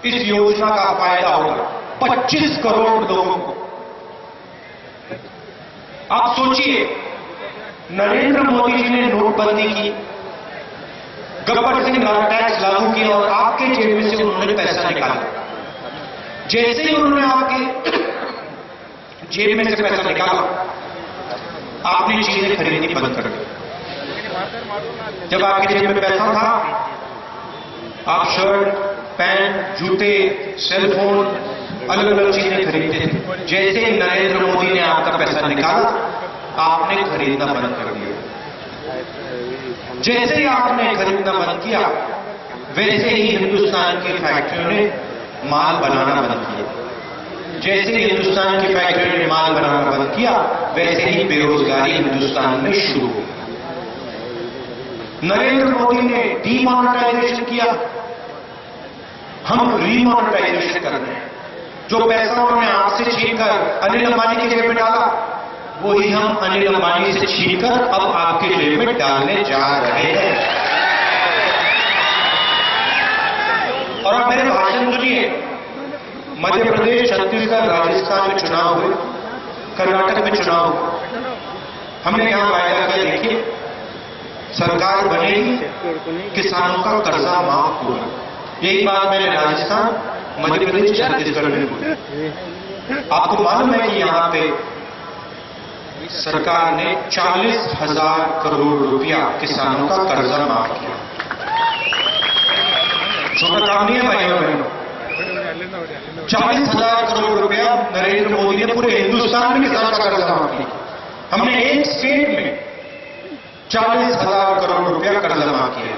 इस योजना का फायदा होगा। 25 करोड़ लोगों को। आप सोचिए, नरेंद्र मोदी जी ने नोटबंदी की, गब्बर सिंह टैक्स लागू किया और आपके जेब में से उन्होंने पैसा निकाला। जैसे ही उन्होंने आपके जेब में से पैसा निकाला, आपने चीजें खरीदनी बंद कर दी। जब आपके जेब में पैसा था, आप शर्ट, पैंट, जूते, सेलफोन, अलग अलग चीजें खरीदते थे। जैसे ही नरेंद्र मोदी ने आपका पैसा निकाला, आपने खरीदना बंद कर दिया। जैसे ही आपने खरीदना बंद किया, वैसे ही हिंदुस्तान की फैक्ट्रियों ने माल बनाना बंद किया। जैसे ही हिंदुस्तान की फैक्ट्रियों ने माल बनाना बंद किया, वैसे ही बेरोजगारी हिंदुस्तान में शुरू हो। नरेंद्र मोदी ने डीमोनेटाइजेशन किया, हम रीमोनेटाइजेशन कर रहे हैं। जो पैसा उन्होंने आपसे छीनकर अनिल अंबानी की जेब में डाला, वही हम अनिल अंबानी से छीनकर अब आपके जेब में डालने जा रहे हैं। और अब मेरे भाषण सुनिए। मध्य प्रदेश, छत्तीसगढ़, राजस्थान में चुनाव हुए, कर्नाटक में चुनाव हुए। हमने यहां वायदा किया, देखिए सरकार बनेगी, किसानों का कर्जा माफ होगा। यही बात मैंने राजस्थान, मध्य प्रदेश, छत्तीसगढ़ में बोली। आपको मालूम है कि यहां पे सरकार ने 40,000 करोड़ रुपया किसानों का कर्जा माफ किया। छोटा काम नहीं है भाइयों बहनों। 40,000 करोड़ रुपया नरेंद्र मोदी ने पूरे हिंदुस्तान में किसानों का कर्जा माफ किया। हमने एक स्टेट में 40,000 करोड़ रुपया कर्जा माफ किया।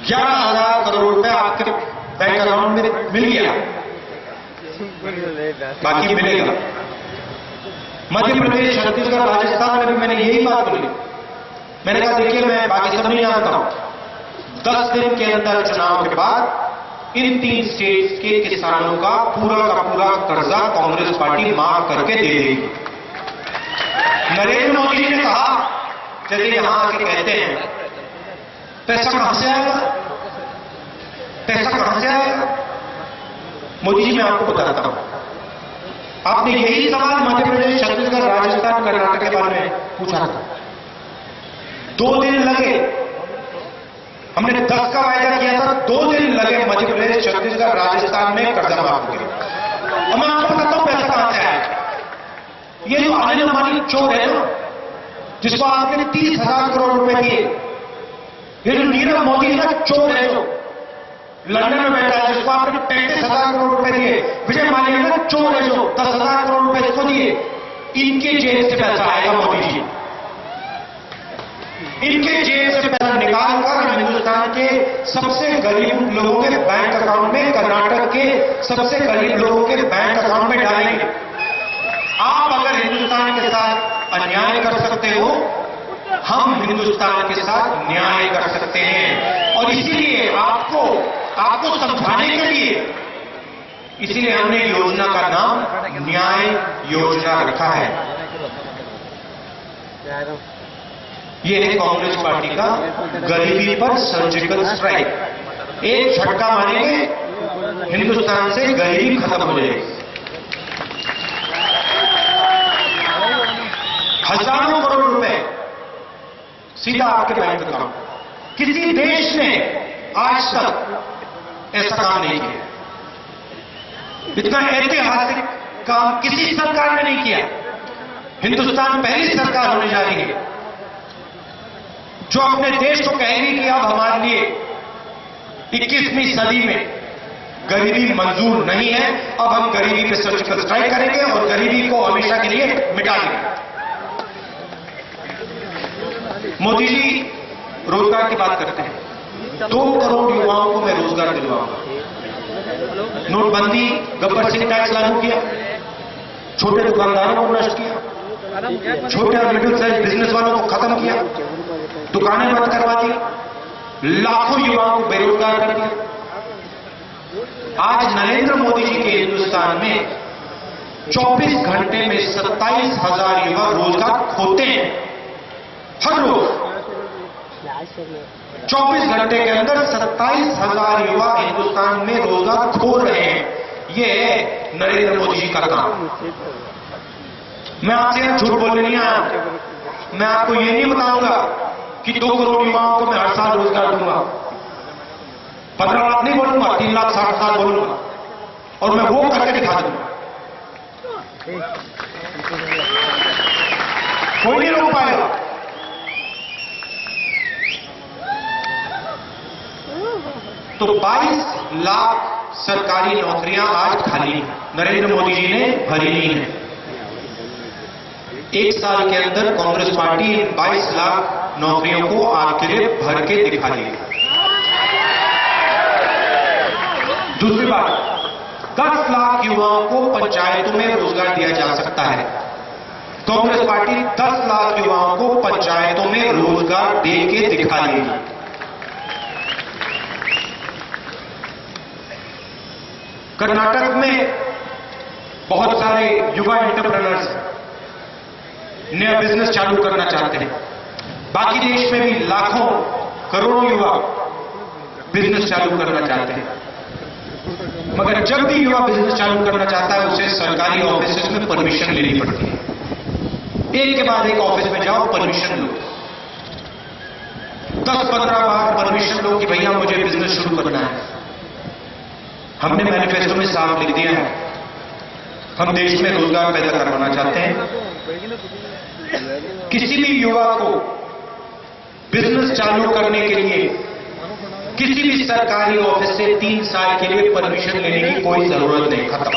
11,000 करोड़ रुपया आपके बैंक अकाउंट में मिल गया, बाकी मिलेगा। मध्य प्रदेश, छत्तीसगढ़, राजस्थान में भी मैंने यही बात बोली। मैंने कहा देखिए, मैं बाकी सब नहीं जानता हूं। 10 दिन के अंदर चुनाव के बाद इन 3 स्टेट्स के किसानों का पूरा कर्जा कांग्रेस पार्टी माफ करके दे देगी। नरेंद्र मोदी ने कहा, जैसे यहां आके कहते हैं, पैसा कहां से आएगा, पैसा कहां से आएगा? मोदी जी, मैं आपको बताता हूं। आपने यही सवाल मध्य प्रदेश, छत्तीसगढ़, राजस्थान, कर्नाटक के बारे में पूछा था। 2 दिन लगे। हमने 10 का वायदा किया था, 2 दिन लगे मध्य प्रदेश, छत्तीसगढ़, राजस्थान में कर्जा माफ हो गया। और मैं आपको बताता हूं पैसा कहां से आया। ये जो अनिल अंबानी चोर है ना, जिसको आपने 30,000 करोड़ रुपए दिए, ये जो नीरव मोदी है ना, चोर है जो लंदन में बैठा है, जिसको आपने 35,000 करोड़ रुपए दिए, विजय माल्या ना चोर है जो 10,000 करोड़ रुपए इसको दिए, इनके जेब से पैसा आएगा मोदी जी। इनके जेब से पैसा निकालकर हिंदुस्तान के सबसे गरीब लोगों के बैंक अकाउंट में, कर्नाटक के सबसे गरीब लोगों के बैंक अकाउंट में डालेंगे। आप अगर हिंदुस्तान के साथ अन्याय कर सकते हो, हम हिंदुस्तान के साथ न्याय कर सकते हैं। और इसीलिए आपको समझाने के लिए, इसीलिए हमने योजना का नाम न्याय योजना रखा है। ये है कांग्रेस पार्टी का गरीबी पर सर्जिकल स्ट्राइक। एक झटका मारेंगे, हिंदुस्तान से गरीबी खत्म हो जाएगी। हजारों करोड़ रुपए सीधा आपके बैंक अकाउंट। किसी देश ने आज तक ऐसा काम नहीं किया। इतना ऐतिहासिक काम किसी सरकार ने नहीं किया। हिंदुस्तान पहली सरकार होने जा रही है जो अपने देश को कहेगी कि अब हमारे लिए 21वीं सदी में गरीबी मंजूर नहीं है, अब हम गरीबी पे सर्जिकल स्ट्राइक करेंगे और गरीबी को हमेशा के लिए मिटा देंगे। मोदी जी रोजगार की बात करते हैं, 2 करोड़ युवाओं को मैं रोजगार दिलवाऊंगा। नोटबंदी, गब्बर सिंह टैक्स लागू किया, छोटे दुकानदारों को नष्ट किया, छोटे और मिडिल साइज बिजनेस वालों को खत्म किया, दुकानें बंद करवा दी, लाखों युवाओं को बेरोजगार कर दिया। आज नरेंद्र मोदी जी के हिंदुस्तान में 24 घंटे में 27,000 युवा रोजगार खोते हैं हर रोज। 24 घंटे के अंदर 27,000 युवा हिंदुस्तान में रोजगार खो रहे हैं। ये है नरेंद्र मोदी जी का काम। मैं आपसे यहां झूठ बोलने नहीं आया। मैं आपको ये नहीं बताऊंगा कि 2 करोड़ युवाओं को मैं हर साल रोजगार दूंगा। 15 लाख नहीं बोलूंगा, 3,60,000 बोलूंगा और मैं वो करके दिखा दूंगा। कोई नहीं रोक पाएगा। तो 22 लाख सरकारी नौकरियां आज खाली हैं, नरेंद्र मोदी जी ने भरी नहीं है। 1 साल के अंदर कांग्रेस पार्टी 22 लाख नौकरियों को आपके लिए भर के दिखा देगी। दूसरी बात, 10 लाख युवाओं को पंचायतों में रोजगार दिया जा सकता है। कांग्रेस पार्टी 10 लाख युवाओं को पंचायतों में रोजगार दे के दिखा देगी। कर्नाटक में बहुत सारे युवा एंटरप्रेन्योर्स नया बिजनेस चालू करना चाहते हैं। बाकी देश में भी लाखों करोड़ों युवा बिजनेस चालू करना चाहते हैं, मगर जब भी युवा बिजनेस चालू करना चाहता है उसे सरकारी ऑफिस में परमिशन लेनी पड़ती है। एक के बाद एक ऑफिस में जाओ, परमिशन लो, 10-15 बार परमिशन लो कि भैया मुझे बिजनेस शुरू करना है। हमने मैनिफेस्टो में साफ लिख दिया है, हम देश में रोजगार पैदा करवाना चाहते हैं। किसी भी युवा को बिजनेस चालू करने के लिए किसी भी सरकारी ऑफिस से 3 साल के लिए परमिशन लेने की कोई जरूरत नहीं। खत्म।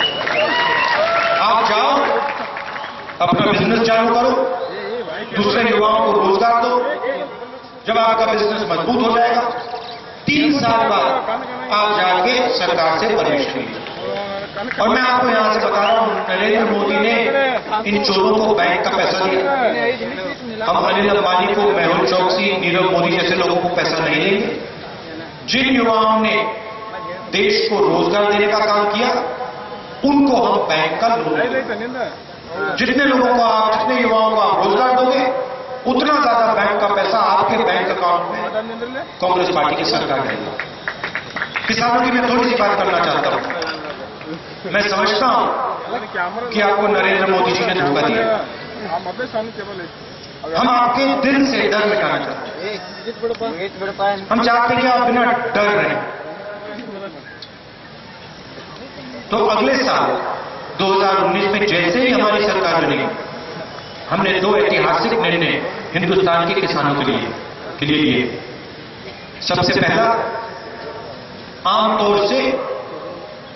आप जाओ, अपना बिजनेस चालू करो, दूसरे युवाओं को रोजगार दो। जब आपका बिजनेस मजबूत हो जाएगा, 3 साल बाद आप जाके सरकार से परमिशन लीजिए। और मैं आपको यहां से बता रहा हूं, नरेंद्र मोदी ने इन चोरों को बैंक का पैसा दिया। हम अनिल अंबानी को, मेहुल चौकसी, नीरव मोदी जैसे लोगों को पैसा नहीं देंगे। जिन युवाओं ने देश को रोजगार देने का काम किया, उनको हम बैंक का लोन देंगे। जितने लोगों को आप, जितने युवाओं को आप रोजगार दोगे, उतना ज्यादा बैंक का पैसा आपके बैंक अकाउंट में कांग्रेस पार्टी की सरकार देगी। किसानों की मैं थोड़ी सी बात करना चाहता हूं। मैं समझता हूं कि आपको नरेंद्र मोदी जी ने धोखा दिया। हम आपके दिल से डर मिटाना चाहते हैं। हम चाहते हैं कि आप बिना डर रहें। तो अगले साल 2019 में जैसे ही हमारी सरकार बनेगी, हमने 2 ऐतिहासिक निर्णय हिंदुस्तान के किसानों के लिए लिए। सबसे पहला, आमतौर से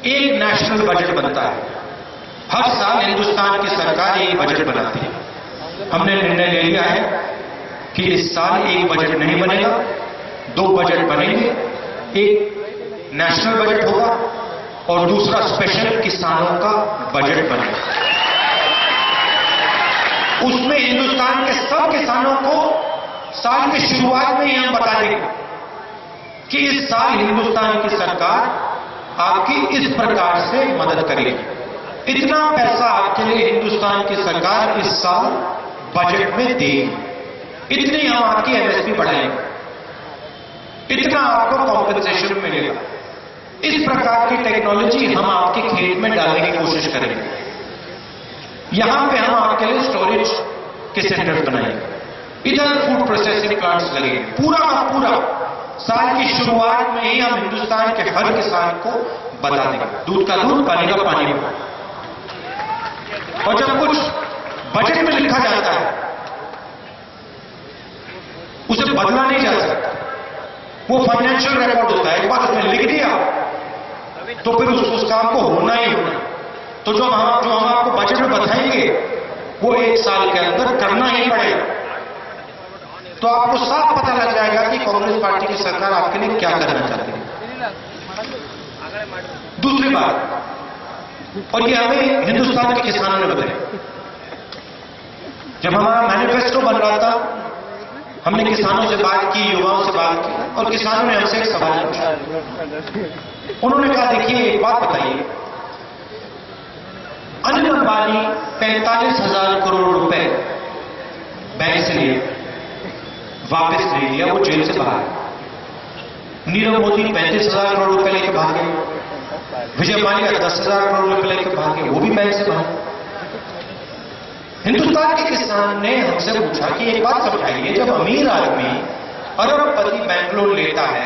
एक नेशनल बजट बनता है। हर साल हिंदुस्तान की सरकार एक बजट बनाती है। हमने निर्णय ले लिया है कि इस साल एक बजट नहीं बनेगा, 2 बजट बनेंगे। एक नेशनल बजट होगा और दूसरा स्पेशल किसानों का बजट बनेगा। उसमें हिंदुस्तान के सब किसानों को साल की शुरुआत में ही हम बता देंगे कि इस साल हिंदुस्तान की सरकार आपकी इस प्रकार से मदद करेगी। इतना पैसा आपके लिए हिंदुस्तान की सरकार इस साल बजट में देगी। इतनी हम आपकी एमएसपी बढ़ाएंगे, इतना आपको कॉम्पेंसेशन मिलेगा। इस प्रकार की टेक्नोलॉजी हम आपके खेत में डालने की कोशिश करेंगे। यहां पे हम आपके लिए स्टोरेज के सेंटर्स बनाएंगे, इधर फूड प्रोसेसिंग प्लांट्स लगेंगे। पूरा का पूरा साल की शुरुआत में ही हम हिंदुस्तान के हर किसान को बता देंगे, दूध का दूध, पानी का पानी। और जब कुछ बजट में लिखा जाता है उसे बदला नहीं जा सकता, वो फाइनेंशियल रिकॉर्ड होता है। एक बार उसने लिख दिया तो फिर उस काम को होना ही होना। तो जो हम आपको बजट में बताएंगे वो 1 साल के अंदर करना ही पड़ेगा। तो आपको साफ पता लग जाएगा कि कांग्रेस पार्टी की सरकार आपके लिए क्या करना चाहती है। दूसरी बात, और ये हमें हिंदुस्तान के किसानों ने बताया, जब हमारा मैनिफेस्टो बन रहा था हमने किसानों से बात की, युवाओं से बात की, और किसानों ने हमसे एक सवाल पूछा। उन्होंने कहा, देखिए एक बात बताइए, अनिल अंबानी 45,000 करोड़ रुपए बैंक से लिए, वापस ले लिया, वो जेल से बाहर। नीरव मोदी 35,000 करोड़ रुपए लेकर भागे, विजय माल्या 10,000 करोड़ रुपए लेकर भागे, वो भी बैंक से बाहर। हिंदुस्तान के किसान ने हमसे पूछा कि एक बात समझाइए, जब अमीर आदमी अरबपति बैंक लोन लेता है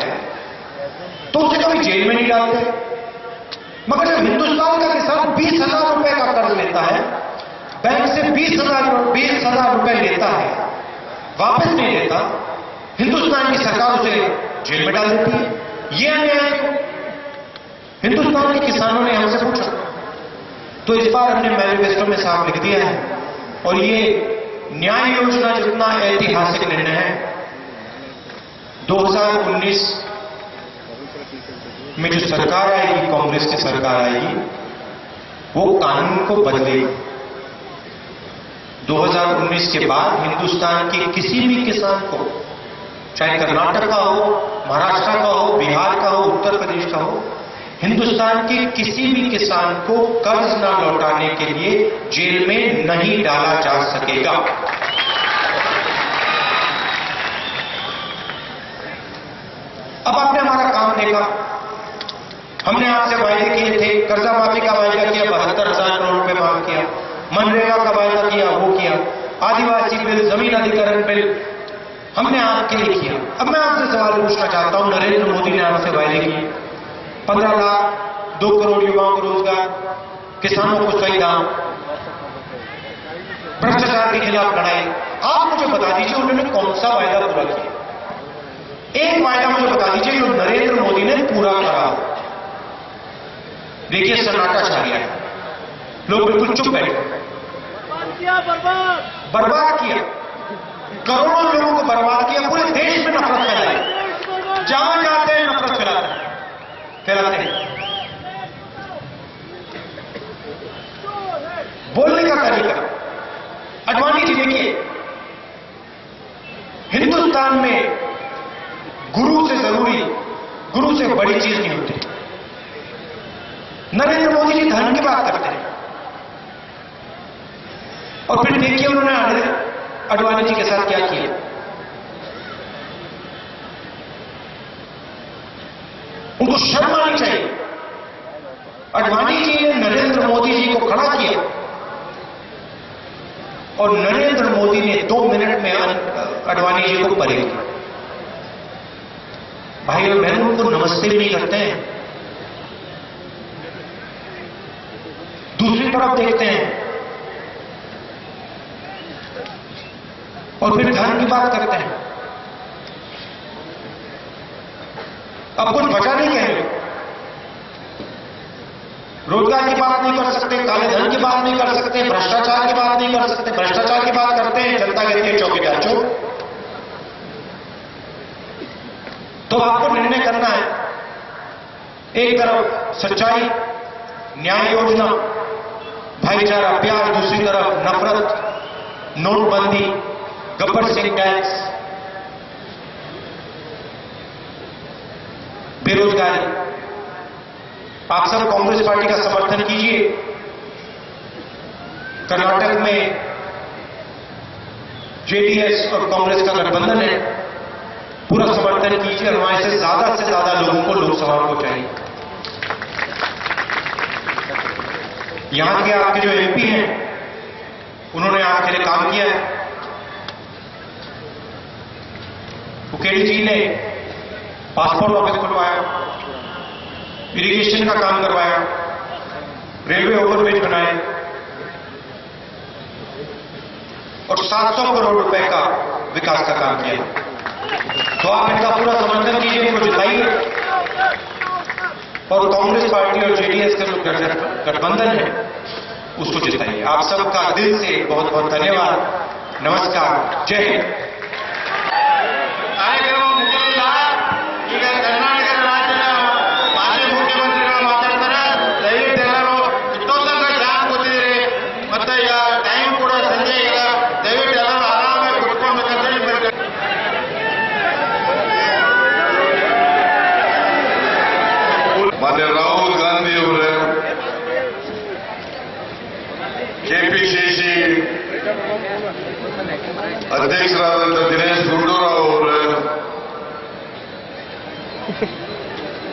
तो उसे कभी जेल में नहीं डालते, मगर जब हिंदुस्तान का किसान 20,000 रुपए का कर्ज लेता है, बैंक से 20,000 रुपए लेता है, वापस नहीं लेता, हिंदुस्तान की सरकार उसे जेल में डाल देती है। यह अन्याय क्यों? हिंदुस्तान के किसानों ने हमसे पूछा। तो इस बार हमने मैनिफेस्टो में साफ लिख दिया है, और ये न्याय योजना जितना ऐतिहासिक निर्णय है, 2019 में जो सरकार आएगी, कांग्रेस की सरकार आएगी, वो कानून को बदलेगी। 2019 के बाद हिंदुस्तान के किसी भी किसान को, चाहे कर्नाटक का हो, महाराष्ट्र का हो, बिहार का हो, उत्तर प्रदेश का हो, हिंदुस्तान के किसी भी किसान को कर्ज न लौटाने के लिए जेल में नहीं डाला जा सकेगा। अब आपने हमारा काम देखा, हमने आपसे वायदे किए थे, कर्जा माफी का वायदा किया, 72,000 करोड़ रुपए माफ किया, मनरेगा का वायदा किया, वो किया, आदिवासी बिल, जमीन अधिग्रहण बिल हमने आपके लिए किया। अब मैं आपसे सवाल पूछना चाहता हूं, नरेंद्र मोदी ने आपसे वायदे किए, 15 लाख, 2 करोड़ युवाओं को रोजगार, किसानों को सही दाम, भ्रष्टाचार के खिलाफ लड़ाई। आप मुझे बता दीजिए उन्होंने कौन सा वायदा पूरा किया? एक वायदा मुझे बता दीजिए जो नरेंद्र मोदी ने पूरा करा। देखिए सन्नाटा छा गया है, लोग बिल्कुल चुप बैठे, बर्बाद किया, करोड़ों लोगों को बर्बाद किया, पूरे देश में नफरत फैलाई, जहां जाते हैं नफरत फैलाते हैं। बोलने का तरीका, अडवाणी जी देखिए, हिंदुस्तान में गुरु से जरूरी, गुरु से बड़ी चीज नहीं होती। नरेंद्र मोदी जी धर्म की बात करते हैं, और फिर देखिए उन्होंने अडवाणी जी के साथ क्या किया। उनको शर्म आनी चाहिए। अडवाणी जी ने नरेंद्र मोदी जी को खड़ा किया, और नरेंद्र मोदी ने 2 मिनट में अडवाणी जी को परे किया। भाई और बहनों, उनको नमस्ते भी नहीं करते हैं। दूसरी तरफ देखते हैं और फिर धर्म की बात करते हैं। अब कुछ बचा नहीं कहने, रोजगार की बात नहीं कर सकते, काले धन की बात नहीं कर सकते, भ्रष्टाचार की बात नहीं कर सकते। भ्रष्टाचार की बात करते हैं, जनता कहती है चौकीदार चोर। तो आपको निर्णय करना है, एक तरफ सच्चाई, न्याय योजना, भाईचारा, प्यार, दूसरी तरफ नफरत, नोटबंदी, गब्बर सिंह टैक्स, बेरोजगारी। आप सब कांग्रेस पार्टी का समर्थन कीजिए। कर्नाटक में जेडीएस और कांग्रेस का गठबंधन है, पूरा समर्थन कीजिए, और वहां से ज्यादा लोगों को लोकसभा को चाहिए। यहां के आपके जो एमपी हैं उन्होंने आपके लिए काम किया है। उकेड़ी जी ने पासपोर्ट ऑफिस खुलवाया, इरिगेशन का काम करवाया, रेलवे ओवरब्रिज बनाए और 700 करोड़ रुपए का विकास का काम किया। तो आप इनका पूरा समर्थन कीजिए, इनको जिताइए और कांग्रेस पार्टी और जेडीएस का जो गठबंधन है उसको जिताइए। आप सबका दिल से बहुत बहुत धन्यवाद। नमस्कार, जय हिंद। ಕಾರ್ಯಕ್ರಮ ಮುಗಿಲಿಲ್ಲ. ಈಗ ಕರ್ನಾಟಕ ರಾಜ್ಯದ ಮಾಜಿ ಮುಖ್ಯಮಂತ್ರಿಗಳು ಮಾತಾಡ್ತಾರೆ. ದಯವಿಟ್ಟು ಎಲ್ಲರೂ ಇಷ್ಟೊತ್ತಂಕ ಚಾ ಕೂತಿದ್ದೀರಿ, ಮತ್ತೆ ಈಗ ಟೈಮ್ ಕೂಡ ಸಂಜೆ ಈಗ ದಯವಿಟ್ಟು ಎಲ್ಲರೂ ಆರಾಮಾಗಿ ಕುತ್ಕೊಳ್ಬೇಕಂತ ಹೇಳಿ ಮಾನ್ಯ ರಾಹುಲ್ ಗಾಂಧಿ ಅವರೇ, ಕೆಪಿಸಿಸಿ ಅಧ್ಯಕ್ಷರಾದಂಥ ದಿನೇಶ್ ಗುಂಡೂರಾವ್ ಅವರೇ,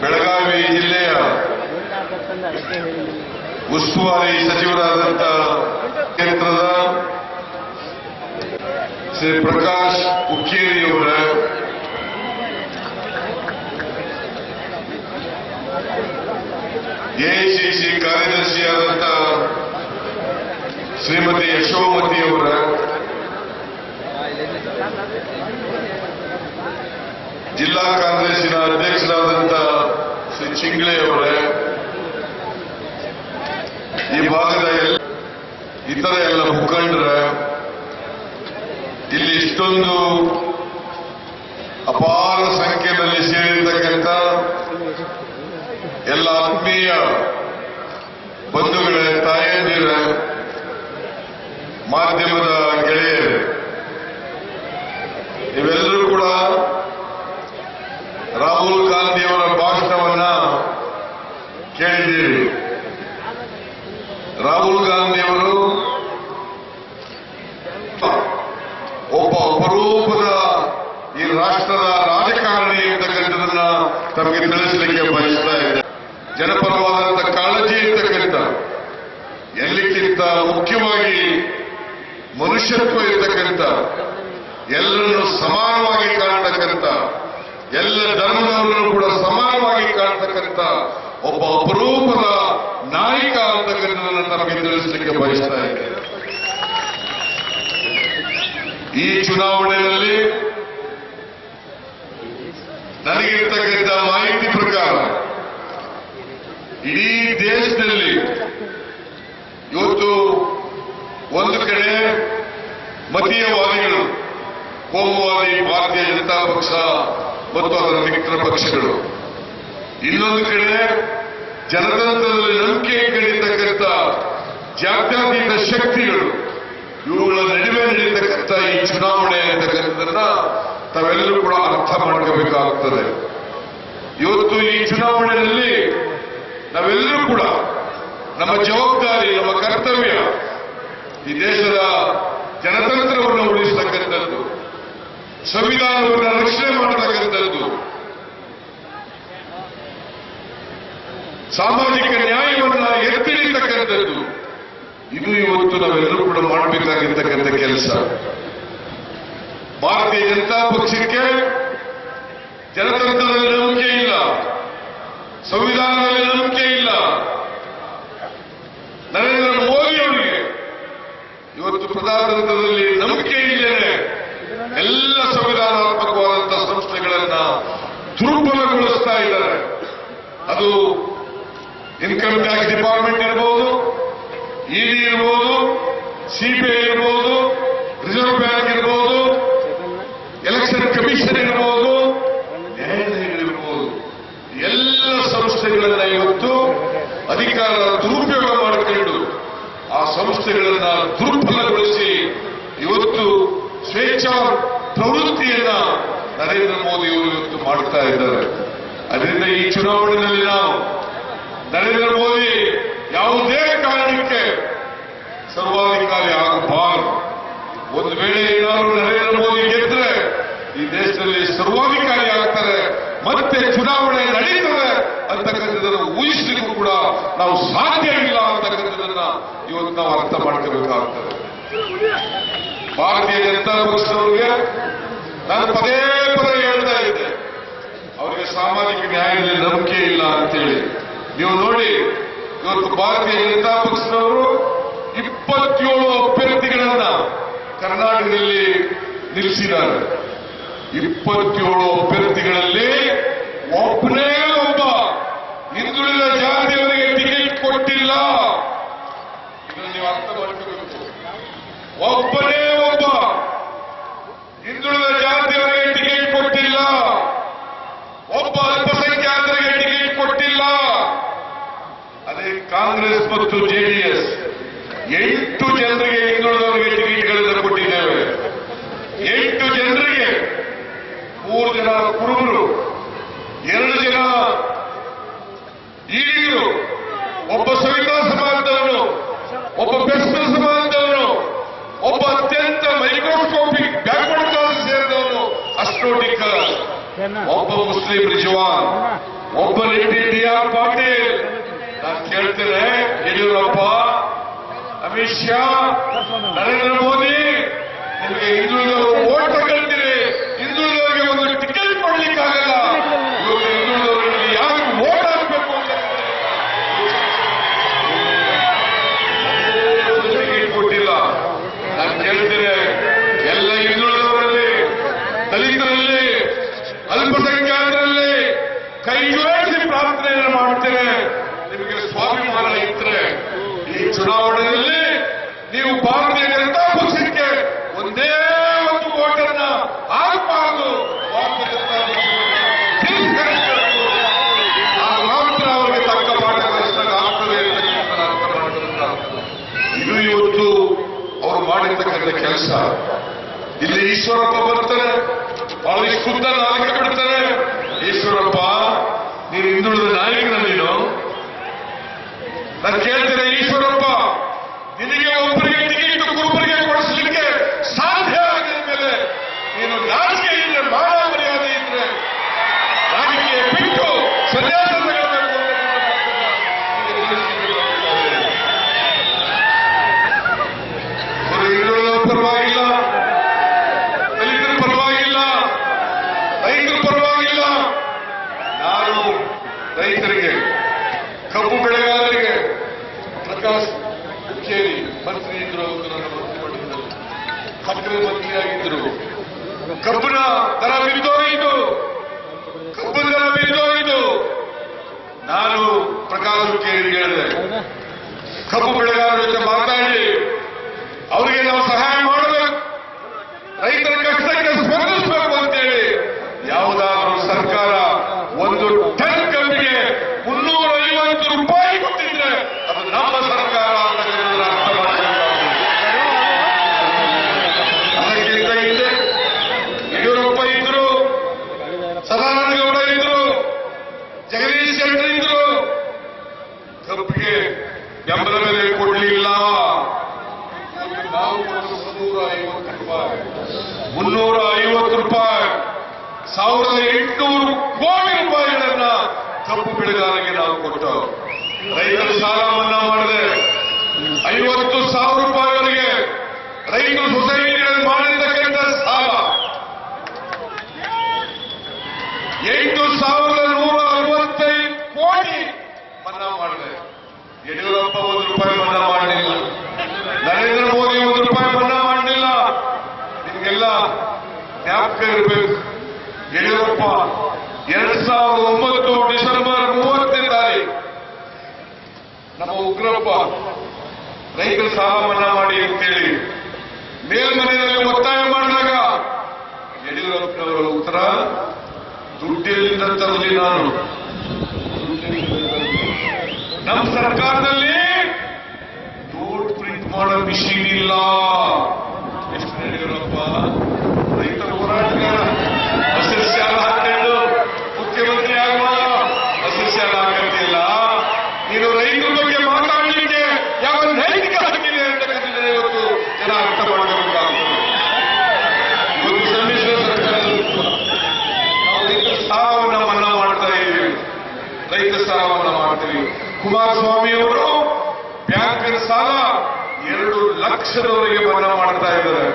ಬೆಳಗಾವಿ ಜಿಲ್ಲೆಯ ಉಸ್ತುವಾರಿ ಸಚಿವರಾದಂಥ ಕ್ಷೇತ್ರದ ಶ್ರೀ ಪ್ರಕಾಶ್ ಹುಕ್ಕೇರಿ ಅವರೇ, ಎಐಸಿಸಿ ಕಾರ್ಯದರ್ಶಿಯಾದಂಥ ಶ್ರೀಮತಿ ಯಶೋಮತಿ ಅವರ, ಜಿಲ್ಲಾ ಕಾಂಗ್ರೆಸ್ಸಿನ ಅಧ್ಯಕ್ಷರಾದಂಥ ಶ್ರೀ ಚಿಂಗ್ಳೆ ಅವರೇ, ಈ ಭಾಗದ ಇತರ ಎಲ್ಲ ಮುಖಂಡರ, ಇಲ್ಲಿ ಇಷ್ಟೊಂದು ಅಪಾರ ಸಂಖ್ಯೆಯಲ್ಲಿ ಸೇರಿರ್ತಕ್ಕಂಥ ಎಲ್ಲ ಆತ್ಮೀಯ ಬಂಧುಗಳೇ, ತಾಯಂದಿರ, ಮಾಧ್ಯಮದ ಗೆಳೆಯರು, ಇವೆಲ್ಲರೂ ಕೂಡ ರಾಹುಲ್ ಗಾಂಧಿಯವರ ಭಾಷಣವನ್ನ ಕೇಳಿದ್ದೀರಿ. ರಾಹುಲ್ ಗಾಂಧಿಯವರು ಒಬ್ಬ ಅಪರೂಪದ ಈ ರಾಷ್ಟ್ರದ ರಾಜಕಾರಣಿ ಇರ್ತಕ್ಕಂಥದನ್ನ ತಮಗೆ ತಿಳಿಸಲಿಕ್ಕೆ ಬಯಸ್ತಾ ಇದೆ. ಜನಪರವಾದಂಥ ಕಾಳಜಿ ಇರ್ತಕ್ಕಂಥ, ಎಲ್ಲಕ್ಕಿಂತ ಮುಖ್ಯವಾಗಿ ಮನುಷ್ಯತ್ವ ಇರ್ತಕ್ಕಂಥ, ಎಲ್ಲರನ್ನು ಸಮಾನವಾಗಿ ಕಾಣ್ತಕ್ಕಂಥ, ಎಲ್ಲ ಧರ್ಮದವರನ್ನು ಕೂಡ ಸಮಾನವಾಗಿ ಕಾಣ್ತಕ್ಕಂಥ ಒಬ್ಬ ಅಪರೂಪದ ನಾಯಕ ಅಂತಕ್ಕಂಥದನ್ನು ತಮಗೆ ತಿಳಿಸಲಿಕ್ಕೆ ಬಯಸ್ತಾ ಇದೆ. ಈ ಚುನಾವಣೆಯಲ್ಲಿ ನನಗಿರ್ತಕ್ಕಂಥ ಮಾಹಿತಿ ಪ್ರಕಾರ ಇಡೀ ದೇಶದಲ್ಲಿ ಇವತ್ತು ಒಂದು ಕಡೆ ಮತೀಯವಾದಿಗಳು, ಕೋಮುವಾದಿ ಭಾರತೀಯ ಜನತಾ ಪಕ್ಷ ಮತ್ತು ಅದರ ಮಿತ್ರ ಪಕ್ಷಗಳು, ಇನ್ನೊಂದು ಕಡೆ ಜನತಂತ್ರದಲ್ಲಿ ನಂಬಿಕೆ ಇಟ್ಟಿರ್ತಕ್ಕಂಥ ಜಾತ್ಯತೀತ ಶಕ್ತಿಗಳು, ಇವುಗಳ ನಡುವೆ ನಡೀತಕ್ಕಂಥ ಈ ಚುನಾವಣೆ ಅಂತಕ್ಕಂಥದನ್ನ ತಾವೆಲ್ಲರೂ ಕೂಡ ಅರ್ಥ ಮಾಡ್ಕೋಬೇಕಾಗ್ತದೆ. ಇವತ್ತು ಈ ಚುನಾವಣೆಯಲ್ಲಿ ನಾವೆಲ್ಲರೂ ಕೂಡ ನಮ್ಮ ಜವಾಬ್ದಾರಿ, ನಮ್ಮ ಕರ್ತವ್ಯ ಈ ದೇಶದ ಜನತಂತ್ರವನ್ನು ಉಳಿಸತಕ್ಕಂಥದ್ದು, ಸಂವಿಧಾನವನ್ನು ರಕ್ಷಣೆ ಮಾಡತಕ್ಕಂಥದ್ದು, ಸಾಮಾಜಿಕ ನ್ಯಾಯವನ್ನ ಎತ್ತಿಡಿತಕ್ಕಂಥದ್ದು. ಇದು ಇವತ್ತು ನಾವೆಲ್ಲರೂ ಕೂಡ ಮಾಡಬೇಕಾಗಿರ್ತಕ್ಕಂಥ ಕೆಲಸ. ಭಾರತೀಯ ಜನತಾ ಪಕ್ಷಕ್ಕೆ ಜನತಂತ್ರದಲ್ಲಿ ನಂಬಿಕೆ ಇಲ್ಲ, ಸಂವಿಧಾನದಲ್ಲಿ ನಂಬಿಕೆ ಇಲ್ಲ. ನರೇಂದ್ರ ಮೋದಿ ಅವರಿಗೆ ಇವತ್ತು ಪ್ರಜಾತಂತ್ರದಲ್ಲಿ ನಂಬಿಕೆ ಇಲ್ಲದೆ ಎಲ್ಲ ಸಂವಿಧಾನಾತ್ಮಕವಾದಂತಹ ಸಂಸ್ಥೆಗಳನ್ನ ದುರ್ಬಲಗೊಳಿಸ್ತಾ ಇದ್ದಾರೆ. ಅದು ಇನ್ಕಮ್ ಟ್ಯಾಕ್ಸ್ ಡಿಪಾರ್ಟ್ಮೆಂಟ್ ಇರಬಹುದು, ಇಡಿ ಇರಬಹುದು, ಸಿಬಿಐ ಇರಬಹುದು, ರಿಸರ್ವ್ ಬ್ಯಾಂಕ್ ಇರಬಹುದು, ಎಲೆಕ್ಷನ್ ಕಮಿಷನ್ ಇರಬಹುದು, ನ್ಯಾಯಾಲಯಗಳಿರಬಹುದು. ಎಲ್ಲ ಸಂಸ್ಥೆಗಳನ್ನ ಇವತ್ತು ಅಧಿಕಾರ ದುರುಪಯೋಗ ಮಾಡಿಕೊಂಡು ಆ ಸಂಸ್ಥೆಗಳನ್ನ ದುರ್ಬಲಗೊಳಿಸಿ ಇವತ್ತು ಸ್ವೇಚ್ಛಾ ಪ್ರವೃತ್ತಿಯನ್ನ ನರೇಂದ್ರ ಮೋದಿ ಅವರು ಇವತ್ತು ಮಾಡ್ತಾ ಇದ್ದಾರೆ. ಅದರಿಂದ ಈ ಚುನಾವಣೆಯಲ್ಲಿ ನಾವು ನರೇಂದ್ರ ಮೋದಿ ಯಾವುದೇ ಕಾರಣಕ್ಕೆ ಸರ್ವಾಧಿಕಾರಿ ಆಗಬಾರದು. ಒಂದು ವೇಳೆ ಏನಾದರೂ ನರೇಂದ್ರ ಮೋದಿ ಗೆದ್ರೆ ಈ ದೇಶದಲ್ಲಿ ಸರ್ವಾಧಿಕಾರಿ ಆಗ್ತಾರೆ, ಮತ್ತೆ ಚುನಾವಣೆ ನಡೀತದೆ ಅಂತಕ್ಕಂಥದ್ದನ್ನು ಊಹಿಸಲಿಕ್ಕೂ ಕೂಡ ನಾವು ಸಾಧ್ಯ ಇಲ್ಲ ಅಂತಕ್ಕಂಥದ್ದನ್ನ ಇವತ್ತು ನಾವು ಅರ್ಥ ಮಾಡ್ಕೋಬೇಕಾಗ್ತದೆ. ಭಾರತೀಯ ಜನತಾ ಪಕ್ಷದವರಿಗೆ ನಾನು ಪದೇ ಪದೇ ಹೇಳ್ತಾ ಇದ್ದೆ, ಅವರಿಗೆ ಸಾಮಾಜಿಕ ನ್ಯಾಯದಲ್ಲಿ ನಂಬಿಕೆ ಇಲ್ಲ ಅಂತೇಳಿ. ನೀವು ನೋಡಿ, ಇವತ್ತು ಭಾರತೀಯ ಜನತಾ ಪಕ್ಷದವರು 27 ಅಭ್ಯರ್ಥಿಗಳನ್ನ ಕರ್ನಾಟಕದಲ್ಲಿ ನಿಲ್ಲಿಸಿದ್ದಾರೆ. 27 ಅಭ್ಯರ್ಥಿಗಳಲ್ಲಿ ಒಬ್ಬನೇ ಒಬ್ಬ ಹಿಂದುಳಿದ ಜಾತಿಯವರಿಗೆ ಟಿಕೆಟ್ ಕೊಟ್ಟಿಲ್ಲ. ಇದನ್ನು ನೀವು ಅರ್ಥ ಮಾಡ್ಕೋಬೇಕು. ಒಬ್ಬನೇ ಒಬ್ಬ ಹಿಂದುಳಿದ ಜಾತಿಯವರಿಗೆ ಟಿಕೆಟ್ ಕೊಟ್ಟಿಲ್ಲ. ಒಬ್ಬ ಅಲ್ಪಸಂಖ್ಯಾತರಿಗೆ ಟಿಕೆಟ್ ಕೊಟ್ಟಿಲ್ಲ. ಅದೇ ಕಾಂಗ್ರೆಸ್ ಮತ್ತು ಜೆಡಿಎಸ್ 8 ಜನರಿಗೆ ಹಿಂದುಳಿದವರಿಗೆ ಟಿಕೆಟ್ಗಳನ್ನು ಕೊಟ್ಟಿದ್ದೇವೆ. 8 ಜನರಿಗೆ 3 ಜನ ಕುರುಬರು, 2 ಜನ ಈಡಿಗರು, ಒಬ್ಬ ಸವಿತಾ ಸಮಾಜದವನು, ಒಬ್ಬ ಬೆಸ್ಟಲ್ ಸಮಾಜದವನು, ಒಬ್ಬ ಅತ್ಯಂತ ಮೈಕ್ರೋಸ್ಕೋಪಿಕ್ ಬ್ಯಾಕ್ವರ್ಡ್ ಕ್ಲಾಸ್ ಸೇರಿದವನು ಅಸ್ಟ್ರೋಟಿಕ್, ಒಬ್ಬ ಮುಸ್ಲಿಂ ರಿಜ್ವಾನ್, ಒಬ್ಬ ಡಿ.ಆರ್. ಪಾಟೀಲ್. ನಾನು ಕೇಳ್ತೇನೆ, ಯಡಿಯೂರಪ್ಪ, ಅಮಿತ್ ಶಾ, ನರೇಂದ್ರ ಮೋದಿ, ನಿಮಗೆ ಹಿಂದುಳಿದವರು ಓಟ್ ತಗೊಳ್ತೀರಿ, ಹಿಂದುಳಿದವರಿಗೆ ಒಂದು ಟಿಕೆಟ್ ಕೊಡ್ಲಿಕ್ಕಾಗಲ್ಲ. ಇವರು ಹಿಂದುಳಿದವರಿಗೆ ಯಾರು ಓಟ್ ಹಾಕಬೇಕು ಅಂತ ಟಿಕೆಟ್ ಕೊಟ್ಟಿಲ್ಲ. ನಾನು ಕೇಳ್ತೇನೆ, ಎಲ್ಲ ಹಿಂದುಳಿದವರಲ್ಲಿ, ದಲಿತರಲ್ಲಿ, ಅಲ್ಪಸಂಖ್ಯಾತರಲ್ಲಿ ಕೈ ಜೋಡಿಸಿ ಪ್ರಾರ್ಥನೆಯನ್ನು ಮಾಡ್ತೇನೆ. ನಿಮಗೆ ಸ್ವಾಭಿಮಾನ ಇದ್ರೆ ಈ ಚುನಾವಣೆಯಲ್ಲಿ ನೀವು ಭಾರತೀಯ ಜನತಾ ಪಕ್ಷಕ್ಕೆ ಒಂದೇ ಒಂದು ವೋಟನ್ನ ಹಾಕಬಾರದು. ಭಾರತೀಯ ಜನತಾ ಪಕ್ಷ ಮಾತ್ರ ಅವರಿಗೆ ತಕ್ಕ ಪಾಠ ಕಲಿಸಿದಾಗ ಆಗ್ತದೆ ಅಂತ ಅರ್ಥ ಮಾಡಿದಂತ ಇದು ಇವತ್ತು ಅವರು ಮಾಡಿರ್ತಕ್ಕಂಥ ಕೆಲಸ. ಇಲ್ಲಿ ಈಶ್ವರಪ್ಪ ಬರ್ತಾರೆ, ಬಹಳ ಶುದ್ಧ ನಾಯಕ ಬಿಡ್ತಾರೆ. ಈಶ್ವರಪ್ಪ, ನೀನು ಹಿಂದುಳಿದ ನಾಯಕನ ನೀನು. ನಾನು ಕೇಳ್ತೇನೆ, ಈಶ್ವರಪ್ಪ, ನಿನಗೆ ಒಬ್ಬರಿಗೆ ಟಿಕೆಟ್ ಒಬ್ಬರಿಗೆ ಕೊಡಿಸಲಿಕ್ಕೆ ಸಾಧ್ಯ ಆಗಿದ ಮೇಲೆ ನೀನು ನಾಚಿಕೆ ಇದ್ರೆ, ಮಾನ ಮರ್ಯಾದೆ ಇದ್ರೆ ರಾಜಕೀಯ ಬಿಟ್ಟು ಸನ್ಯಾಸ ತಗೊಳ್ಬೇಕು ಅಂತ ಹಿಂದುಳಿದ ಪರವಾಗಿಲ್ಲ, ದಲಿತರ ಪರವಾಗಿಲ್ಲ, ರೈತರ ಪರವಾಗಿಲ್ಲ. ನಾನು ರೈತರಿಗೆ, ಕಬ್ಬು ಬೆಳೆಗಾರರಿಗೆ, ಪ್ರಕಾಶ್ ಹುಕ್ಕೇರಿ ಮಂತ್ರಿ ಇದ್ರು, ಅವರು ನನ್ನ ಮಂತ್ರಿ ಮಾಡಿದ್ರು, ಸಕ್ಕರೆ ಮಂತ್ರಿ ಆಗಿದ್ರು. ಕಬ್ಬಿನ ದರ ಬಿದ್ದೋಯಿತು, ಕಬ್ಬು ದರ ಬಿದ್ದೋಯಿತು. ನಾನು ಪ್ರಕಾಶ್ ಹುಕ್ಕೇರಿ ಹೇಳಿದೆ, ಕಬ್ಬು ಬೆಳೆಗಾರರ ಜೊತೆ ಮಾತಾಡಿ ಅವರಿಗೆ ನಾವು ಸಹಾಯ ಮಾಡಬೇಕು, ರೈತರ ಕಷ್ಟಕ್ಕೆ ಸ್ಪಂದಿಸಬೇಕು ಅಂತೇಳಿ ಯಾವುದಾದ್ರೂ ಸರ್ಕಾರ ಒಂದು ಟನ್ ಕಬ್ಬಿಗೆ 350 ರೂಪಾಯಿ ಕೊಟ್ಟಿದ್ರೆ ಅದು ನಮ್ಮ ಸರ್ಕಾರ ಅಂತ ಅರ್ಥ ಮಾಡಬೇಕಾಗಿದೆ. ಅದಕ್ಕಿಂತ ಹಿಂದೆ ಯಡಿಯೂರಪ್ಪ ಇದ್ರು, ಸದಾನಂದಗೌಡ ಇದ್ರು, ಜಗದೀಶ್ ಶೆಟ್ಟರ್ ಇದ್ರು. ಕಬ್ಬಿಗೆ ಬೆಂಬಲ ಬೆಲೆ ಕೊಡಲಿಲ್ಲ. ನಾವು 350 ರೂಪಾಯಿ, 350 ರೂಪಾಯಿ, 1800 ಕೋಟಿ ರೂಪಾಯಿಗಳನ್ನ ಕಬ್ಬು ಬೆಳೆಗಾರರಿಗೆ ನಾವು ಕೊಟ್ಟು ರೈತರ ಸಾಲ ಮನ್ನಾ ಮಾಡಿದೆ. 50,000 ರೂಪಾಯಿವರೆಗೆ ರೈತರು ಸೊಸೈಟಿಗಳಲ್ಲಿ ಮಾಡಿರ್ತಕ್ಕಂಥ ಸಾಲ 8,165 ಕೋಟಿ ಮನ್ನಾ ಮಾಡಿದೆ. ಯಡಿಯೂರಪ್ಪ 1 ರೂಪಾಯಿ ಮನ್ನಾ ಮಾಡಲಿಲ್ಲ, ನರೇಂದ್ರ ಮೋದಿ 1 ರೂಪಾಯಿ ಮನ್ನಾ ಮಾಡಲಿಲ್ಲ. ನಿಮಗೆಲ್ಲ ಜ್ಞಾಪಕ ಇರಬೇಕು, ಯಡಿಯೂರಪ್ಪ 2009 ಡಿಸೆಂಬರ್ 30ನೇ ತಾರೀಕು ನಮ್ಮ ಉಗ್ರಪ್ಪ ರೈತರ ಸಾಲ ಮನ್ನಾ ಮಾಡಿ ಅಂತೇಳಿ ಮೇಲ್ಮನೆಯಲ್ಲಿ ಒತ್ತಾಯ ಮಾಡಿದಾಗ ಯಡಿಯೂರಪ್ಪನವರ ಉತ್ತರ, ದುಡ್ಡಿನಿಂದ ತರಲಿ, ನಾನು ನಮ್ಮ ಸರ್ಕಾರದಲ್ಲಿ ನೋಟ್ ಪ್ರಿಂಟ್ ಮಾಡೋ ಮಿಷಿನ್ ಇಲ್ಲ. ಎಷ್ಟು ಯಡಿಯೂರಪ್ಪ ರೈತರ ಹೋರಾಟಗಾರ, ಹಸಿರು ಶಾಲ ಹಾಕೊಂಡು ಮುಖ್ಯಮಂತ್ರಿ ಆಗುವಾಗ ಹಸಿರು ಶಾಲ ಹಾಕಂತಿಲ್ಲ. ನೀನು ರೈತರ ಬಗ್ಗೆ ಮಾತಾಡಲಿಕ್ಕೆ ಯಾವ ನೈತಿಕ ಹಕ್ಕಿದೆ ಅಂತಕ್ಕಂಥದ್ದು ಇವತ್ತು ಜನ ಅರ್ಥ ಮಾಡಬೇಕಾಗ್ತದೆ. ಇವತ್ತು ಸಮ್ಮಿಶ್ರ ಸರ್ಕಾರದಲ್ಲಿ ನಾವು ರೈತರ ಸಾಲವನ್ನು ಮನ್ನಾ ಮಾಡ್ತಾ ಇದ್ದೀವಿ, ರೈತ ಸಾಲವನ್ನು ಮಾಡ್ತೀವಿ. ಕುಮಾರಸ್ವಾಮಿ ಅವರು ಬ್ಯಾಂಕಿನ ಸಾಲ 2 ಲಕ್ಷದವರೆಗೆ ಮನ್ನಾ ಮಾಡ್ತಾ ಇದ್ದಾರೆ.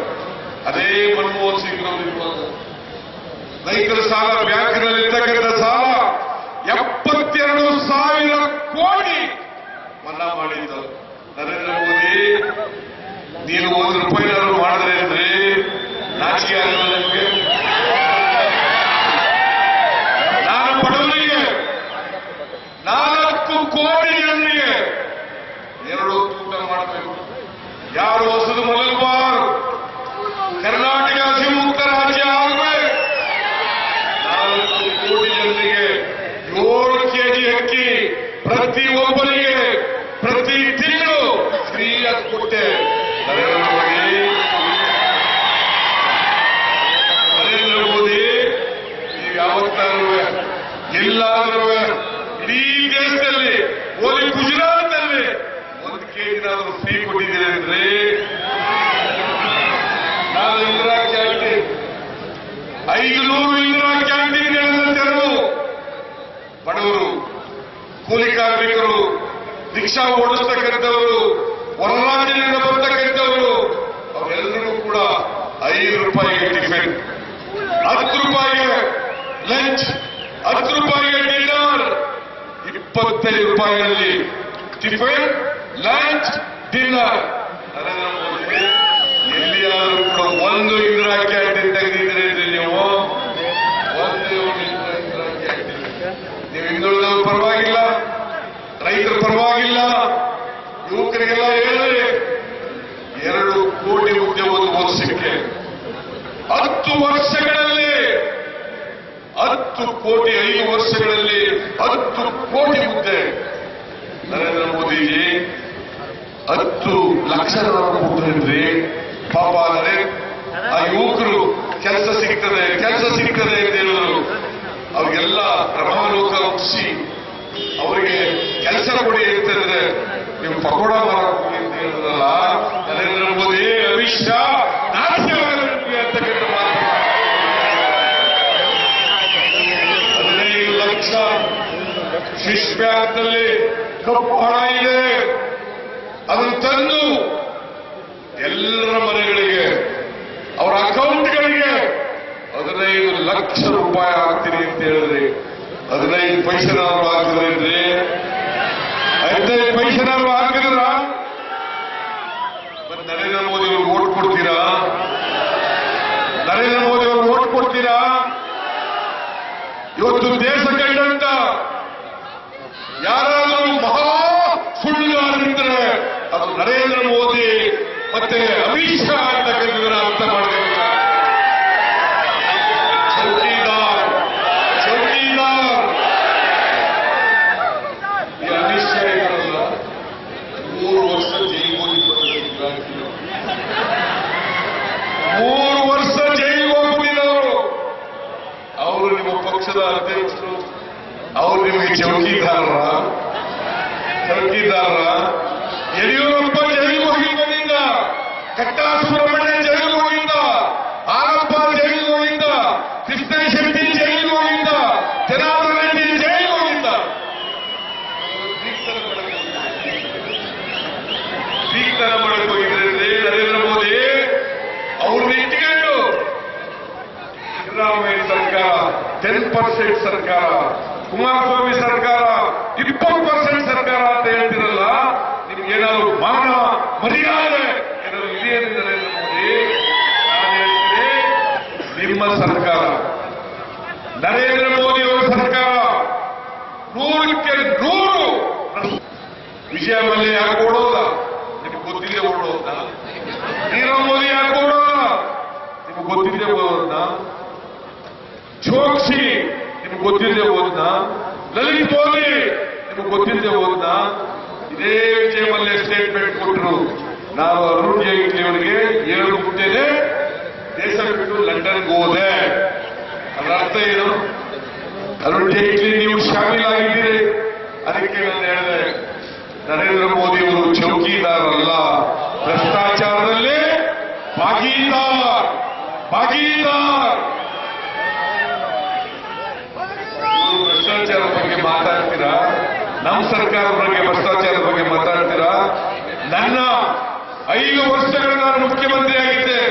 ಅದೇ ಮನಮೋಹನ್ ಸಿಂಗ್ ರೈತರ ಸಾಲ ಬ್ಯಾಂಕಿನಲ್ಲಿ ಇರ್ತಕ್ಕಂಥ ಮನ್ನಾ ಮಾಡಿದ್ದು. ನರೇಂದ್ರ ಮೋದಿ, ನೀನು ₹1 ಮಾಡಿದ್ರೆ ಅಂದ್ರೆ ನಾಚಿಕೆ ಆಗಲ್ಲ ನಿಮಗೆ? ನಾನು ಬಡವರಿಗೆ 4 ಕೋಟಿ ಜನರಿಗೆ 2 ಊಟ ಮಾಡಬೇಕು. ಯಾರು ಹೊಸದು ಮಲಗಬಾರದು. ಕರ್ನಾಟಕ ಹಸಿಮುಕ್ತ ರಾಜ್ಯ ಆಗಬೇಕು. 4 ಕೋಟಿ ಜನರಿಗೆ 7 ಕೆಜಿ ಅಕ್ಕಿ ಪ್ರತಿಯೊಬ್ಬರಿಗೆ ಪ್ರತಿ ತಿಂಗಳು ಫ್ರೀಯಾಗಿ ಕೊಟ್ಟೆ. ನರೇಂದ್ರ ಮೋದಿ ನೀವು ಯಾವತ್ತಾದ್ರೂ ಎಲ್ಲಾದ್ರೂ ಇಡೀ ದೇಶದಲ್ಲಿ ಓಲಿ ಗುಜರಾತ್ ಅಲ್ಲಿ 1 ಕೆಜಿನಾದ್ರೂ ಫ್ರೀ ಕೊಟ್ಟಿದ್ದೀರಿ ಅಂದ್ರೆ ನಾನು ಇಂದಿರಾ ಕ್ಯಾಂಟೀನ್ 500 ಇಂದಿರಾ ಕ್ಯಾಂಟೀನ್ಗಳನ್ನು ತೆರವು ಬಡವರು, ಕೂಲಿ ಕಾರ್ಮಿಕರು, ರಿಕ್ಷಾ ಓಡಿಸ್ತಕ್ಕಂಥವರು, ಹೊರ ರಾಜ್ಯದಿಂದ ಬರ್ತಕ್ಕಂಥವರು ಅವರೆಲ್ಲರಿಗೂ ಕೂಡ ₹5 tiffin, ₹10 lunch, ₹10 dinner, ₹25 tiffin, lunch, dinner. Narendra Modi ಎಲ್ಲಿಯಾದರೂ ಕೂಡ 1 ಇಂದಿರಾ ಕ್ಯಾಂಟೀನ್ ತೆಗೆದಿದ್ದೀರಿ ನೀವು? ಒಂದೇ ಒಂದು ಇಂದಿರಾ ಕ್ಯಾಂಟೀನ್. ನೀವು ಹಿಂದುಳಿದವರು ಪರವಾಗಿಲ್ಲ, ರೈತರ ಪರವಾಗಿಲ್ಲ, ಯುವಕರಿಗೆಲ್ಲ ಹೇಳಿದ್ರೆ 2 ಕೋಟಿ ಹುದ್ದೆ ಒಂದು ವರ್ಷಕ್ಕೆ 10 ವರ್ಷಗಳಲ್ಲಿ 10 ಕೋಟಿ 5 ವರ್ಷಗಳಲ್ಲಿ 10 ಕೋಟಿ ಹುದ್ದೆ. ನರೇಂದ್ರ ಮೋದಿಜಿ 10 ಲಕ್ಷ ಕೊಟ್ಟಿದ್ರಿ. ಪಾಪ ಆ ಯುವಕರು ಕೆಲಸ ಸಿಗ್ತದೆ ಅಂತ ಹೇಳಿದ್ರು. ಅವ್ರಿಗೆಲ್ಲ ಪ್ರಮಾಣಲೋಕ ಮುಗಿಸಿ ಅವರಿಗೆ ಕೆಲಸ ಕೊಡಿ ಅಂತಂದ್ರೆ ನೀವು ಪಕೋಡ ಮಾರಕ್ ಹೋಗಿ ಅಂತ ಹೇಳಿದ್ರಲ್ಲ. ನರೇಂದ್ರ ಮೋದಿ, ಅಮಿತ್ ಶಾ ನಾಚಿಕೆ ಅಂತಕ್ಕಂಥ ಮಾತು. 15 ಲಕ್ಷ ಸ್ವಿಸ್ ಬ್ಯಾಂಕ್ನಲ್ಲಿ ಕಪ್ಪು ಹಣ ಇದೆ. ಅದನ್ನು ತಂದು ಎಲ್ಲರ ಮನೆಗಳಿಗೆ, ಅವರ ಅಕೌಂಟ್ಗಳಿಗೆ 15 ಲಕ್ಷ ರೂಪಾಯಿ ಹಾಕ್ತೀನಿ ಅಂತ ಹೇಳಿದ್ರಿ. 15 ಪೈಸೆನಾದ್ರು ಹಾಕಿದ್ರಿ? 15 ಪೈಸೆನಾದ್ರು ಹಾಕಿದ್ರ? ನರೇಂದ್ರ ಮೋದಿ ಅವರು ಓಟ್ ಕೊಡ್ತೀರಾ? ನರೇಂದ್ರ ಮೋದಿ ಅವರು ಓಟ್ ಕೊಡ್ತೀರಾ? ಇವತ್ತು ದೇಶ ಕಂಡಂತ ಯಾರಾದರೂ ಮಹಾ ಸುಳ್ಳುಗಾರರಿದ್ದರೆ ಅದು ನರೇಂದ್ರ ಮೋದಿ ಮತ್ತೆ ಅಮಿತ್ ಶಾ ಅಂತಕ್ಕಂಥದ್ದನ್ನ ಅರ್ಥ ಮಾಡಬೇಕು. ಚೌಕಿದಾರ್ ಈ ಅಮಿತ್ ಶಾ ಇದ್ದಾರಲ್ಲ, 3 ವರ್ಷ ಜೈಲಿಗೆ ಹೋಗಿದ್ದಾರೆ. 3 ವರ್ಷ ಜೈಲಿಗೆ ಹೋಗ್ಬಿಟ್ಟಿದ್ದವರು. ಅವರು ನಿಮ್ಮ ಪಕ್ಷದ ಅಧ್ಯಕ್ಷರು, ಅವರು ನಿಮಗೆ ಚೌಕಿದಾರರ? ಯಡಿಯೂರಪ್ಪ ಜೈಲಿಗೆ ಹೋಗಿದ್ದರಿಂದ, ಕಟ್ಟಾ ಸುಬ್ರಹ್ಮಣ್ಯ ಜೈಲಿಗೆ ಹೋಗಿದ್ದ, ಆರಪ್ಪ ಜೈಲಿಗೆ ಹೋಗಿದ್ದ, ಕೃಷ್ಣ ಶೆಟ್ಟಿ ಜೈಲಿಗೆ ಹೋಗಿದ್ದ, ಜನಾರ್ದನ ರೆಡ್ಡಿ ಜೈಲಿಗೆ ಹೋಗಿದ್ದ. ಬೀಗ್ತನ ಮಾಡಕ್ಕೆ ಹೋಗಿದ್ರೆ ನರೇಂದ್ರ ಮೋದಿ ಅವ್ರನ್ನ ಇಟ್ಕೊಂಡು ಸಿದ್ದರಾಮಯ್ಯ ಸರ್ಕಾರ 10% ಸರ್ಕಾರ, ಕುಮಾರಸ್ವಾಮಿ ಸರ್ಕಾರ 20% ಸರ್ಕಾರ ಅಂತ ಹೇಳ್ತಿರಲ್ಲ. ನಿಮ್ಗೇನಾದ್ರು ಮಾನ ಮರ್ಯಾದೆ ಏನಾದ್ರು ಇದೆಯೇ ನರೇಂದ್ರ ಮೋದಿ? ನಾನು ಹೇಳ್ತೀನಿ, ನಿಮ್ಮ ಸರ್ಕಾರ, ನರೇಂದ್ರ ಮೋದಿ ಅವರ ಸರ್ಕಾರ 100ಕ್ಕೆ 100 ವಿಜಯ ಮಲ್ಯ ಯಾಕೆ ಓಡೋದ? ನಿಮ್ಗೆ ಗೊತ್ತಿದೆ ಓಡೋದ? ನೀರವ್ ಮೋದಿ ಯಾಕೆ ಓಡೋದ? ನಿಮ್ಗೆ ಗೊತ್ತಿದೆ ಓದೋದ? ಚೋಕ್ಸಿ ನಿಮ್ಗೆ ಗೊತ್ತಿದೆ ಓದ್ನ? ಲಲಿತ್ ಮೋದಿ ನಿಮ್ಗೆ ಗೊತ್ತಿದೆ ಓದ್ನ? ಇದೇ ವಿಜಯ ಮಲ್ಯ ಸ್ಟೇಟ್ಮೆಂಟ್ ಕೊಟ್ಟರು, ನಾವು ಅರುಣ್ ಜೇಟ್ಲಿ ಅವರಿಗೆ 7 ಮುಂಚೆನೆ ದೇಶ ಬಿಟ್ಟು ಲಂಡನ್ಗೆ ಹೋದೆ. ಅದರ ಅರ್ಥ ಏನು? ಅರುಣ್ ಜೇಟ್ಲಿ ನೀವು ಶಾಮೀಲಾಗಿದ್ದೀರಿ. ಅದಕ್ಕೆ ನಾನು ಹೇಳಿದೆ, ನರೇಂದ್ರ ಮೋದಿ ಅವರು ಚೌಕಿದಾರಲ್ಲ, ಭ್ರಷ್ಟಾಚಾರದಲ್ಲಿ ಭಾಗೀದಾರ್. ಭ್ರಷ್ಟಾಚಾರದ ಬಗ್ಗೆ ಮಾತಾಡ್ತೀರಾ? ನಮ್ಮ ಸರ್ಕಾರದ ಬಗ್ಗೆ ಭ್ರಷ್ಟಾಚಾರದ ಬಗ್ಗೆ ಮಾತಾಡ್ತೀರಾ? ನನ್ನ 5 ವರ್ಷಗಳ ನಾನು ಮುಖ್ಯಮಂತ್ರಿ ಆಗಿದ್ದೆ,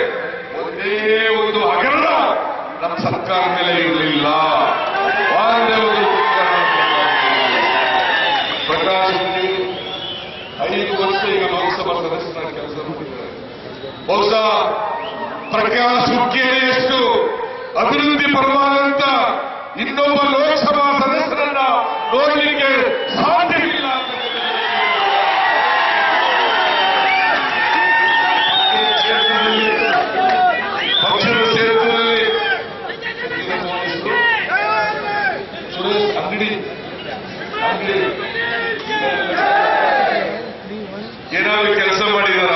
ಒಂದೇ ಒಂದು ಹಗರಣ ನಮ್ಮ ಸರ್ಕಾರ ಮೇಲೆ ಇರಲಿಲ್ಲ. ಒಂದೇ ಒಂದು ಪ್ರಕಾಶ್ ಈಗ ಲೋಕಸಭಾ ಸದಸ್ಯರ ಕೆಲಸ ಮಾಡಿದ್ದಾರೆ. ಬಹುಶಃ ಪ್ರಕಾಶ್ ಹುಕ್ಕೇರಿಯಷ್ಟು ಅಭಿವೃದ್ಧಿ ಪರವಾದಂತ ಇನ್ನೊಬ್ಬ ಲೋಕಸಭಾ ಸದಸ್ಯರನ್ನ ನೋಡಲಿಕ್ಕೆ ಸಾಧ್ಯವಿಲ್ಲ. ಪಕ್ಷದ ಕ್ಷೇತ್ರದಲ್ಲಿ ಸುರೇಶ್ ಅಂಗಡಿ ಏನಾದ್ರು ಕೆಲಸ ಮಾಡಿದಾರ?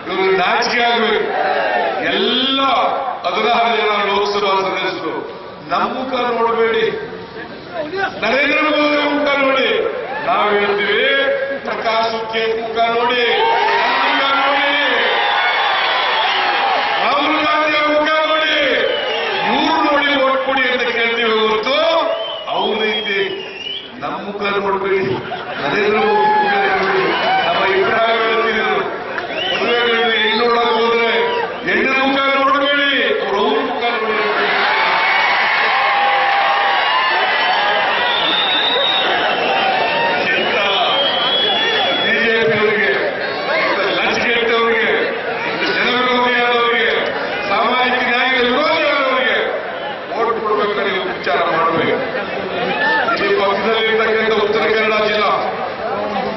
ಇವರು ನಾಚಿಕೆ ಆಗ್ಬೇಕು. ಎಲ್ಲ 16 ಜನ ಲೋಕಸಭಾ ಸದಸ್ಯರು ನಮ್ಮ ಮುಖ ನೋಡಬೇಡಿ, ನರೇಂದ್ರ ಮೋದಿ ಮುಖ ನೋಡಿ. ನಾವು ಹೇಳ್ತೀವಿ ಪ್ರಕಾಶ್ ಹುಕ್ಕೇರಿ ಮುಖ ನೋಡಿ, ನನ್ನ ಮುಖ ನೋಡಿ, ರಾಹುಲ್ ಗಾಂಧಿ ಮುಖ ನೋಡಿ, ಇವ್ರು ನೋಡಿ ಓಟ್ ಕೊಡಿ ಅಂತ ಕೇಳ್ತೀವಿ ಹೊರತು ಅವ್ರ ರೀತಿ ನಮ್ಮ ಮುಖ ನೋಡ್ಬೇಡಿ, ನರೇಂದ್ರ ಮೋದಿ ಮುಖ ನೋಡಿ. ನಮ್ಮ ಅಭಿಪ್ರಾಯ ಹೇಳ್ತಿದ್ರು, ಮದುವೆಗಳಲ್ಲಿ ಹೆಣ್ಣು ನೋಡಕ್ ಹೋದ್ರೆ ಹೆಣ್ಣಿನ ಮುಖ ನೋಡಬೇಡಿ, ಅವ್ರ ಮುಖ ನೋಡಿ. ಬಿಜೆಪಿಯವರಿಗೆ, ಲಂಚ್ಗೆಟ್ಟವರಿಗೆ, ಜನವಿರೋಧಿಯಾದವರಿಗೆ, ಸಾಮಾಜಿಕ ನ್ಯಾಯದ ವಿರೋಧಿಯಾದವರಿಗೆ ಓಟ್ ಕೊಡಬೇಕಾದ್ರೆ ನೀವು ವಿಚಾರ ಮಾಡಬೇಕು. ಇಲ್ಲಿ ಪಕ್ಷದಲ್ಲಿರ್ತಕ್ಕಂಥ ಉತ್ತರ ಕನ್ನಡ ಜಿಲ್ಲಾ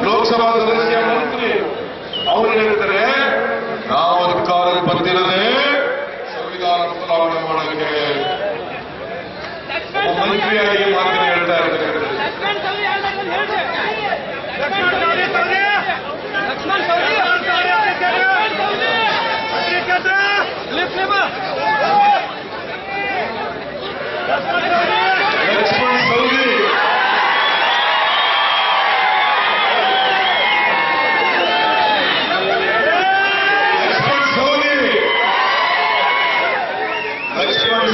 ಲೋಕಸಭಾ ಸದಸ್ಯ ಮಂತ್ರಿ ಅವರು ಹೇಳ್ತಾರೆ, ನಾವು ಅಧಿಕಾರಕ್ಕೆ ಬಂದಿರದೆ ಸಂವಿಧಾನ ಬದಲಾವಣೆ ಮಾಡಕ್ಕೆ. ಒಬ್ಬ ಮಂತ್ರಿಯಾಗಿ ಮಾತನ್ನು ಹೇಳ್ತಾ ಇರ್ತಾರೆ. ಲಕ್ಷ್ಮಣ್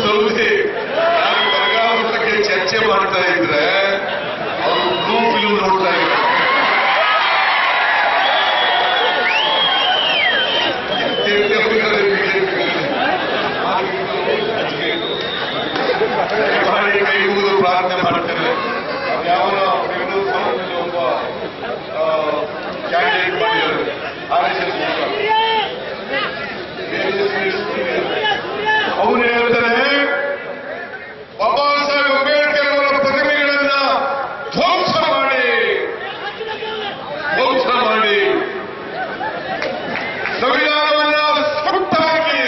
ಸವದಿ ನಾನು ಬರಗಾಲದ ಚರ್ಚೆ ಮಾಡ್ತಾ ಇದ್ರೆ ಅವರು ಬ್ಲೂ ಫಿಲ್ಮ್ ನೋಡ್ತಾ ಇದ್ದಾರೆ. ಕೈ ಮುಗಿದು ಪ್ರಾರ್ಥನೆ ಮಾಡ್ತಾರೆ. ಯಾವ ಒಬ್ಬ ಕ್ಯಾಂಡಿಡೇಟ್ ಮಾಡಿದ್ದಾರೆ RSS ಅವರು ಹೇಳ್ತಾರೆ, ಬಾಬಾ ಸಾಹೇಬ್ ಅಂಬೇಡ್ಕರ್ ಅವರ ಪ್ರತಿಮೆಗಳನ್ನ ಧ್ವಂಸ ಮಾಡಿ ಸಂವಿಧಾನವನ್ನ ಸುಟ್ಟಾಕಿ.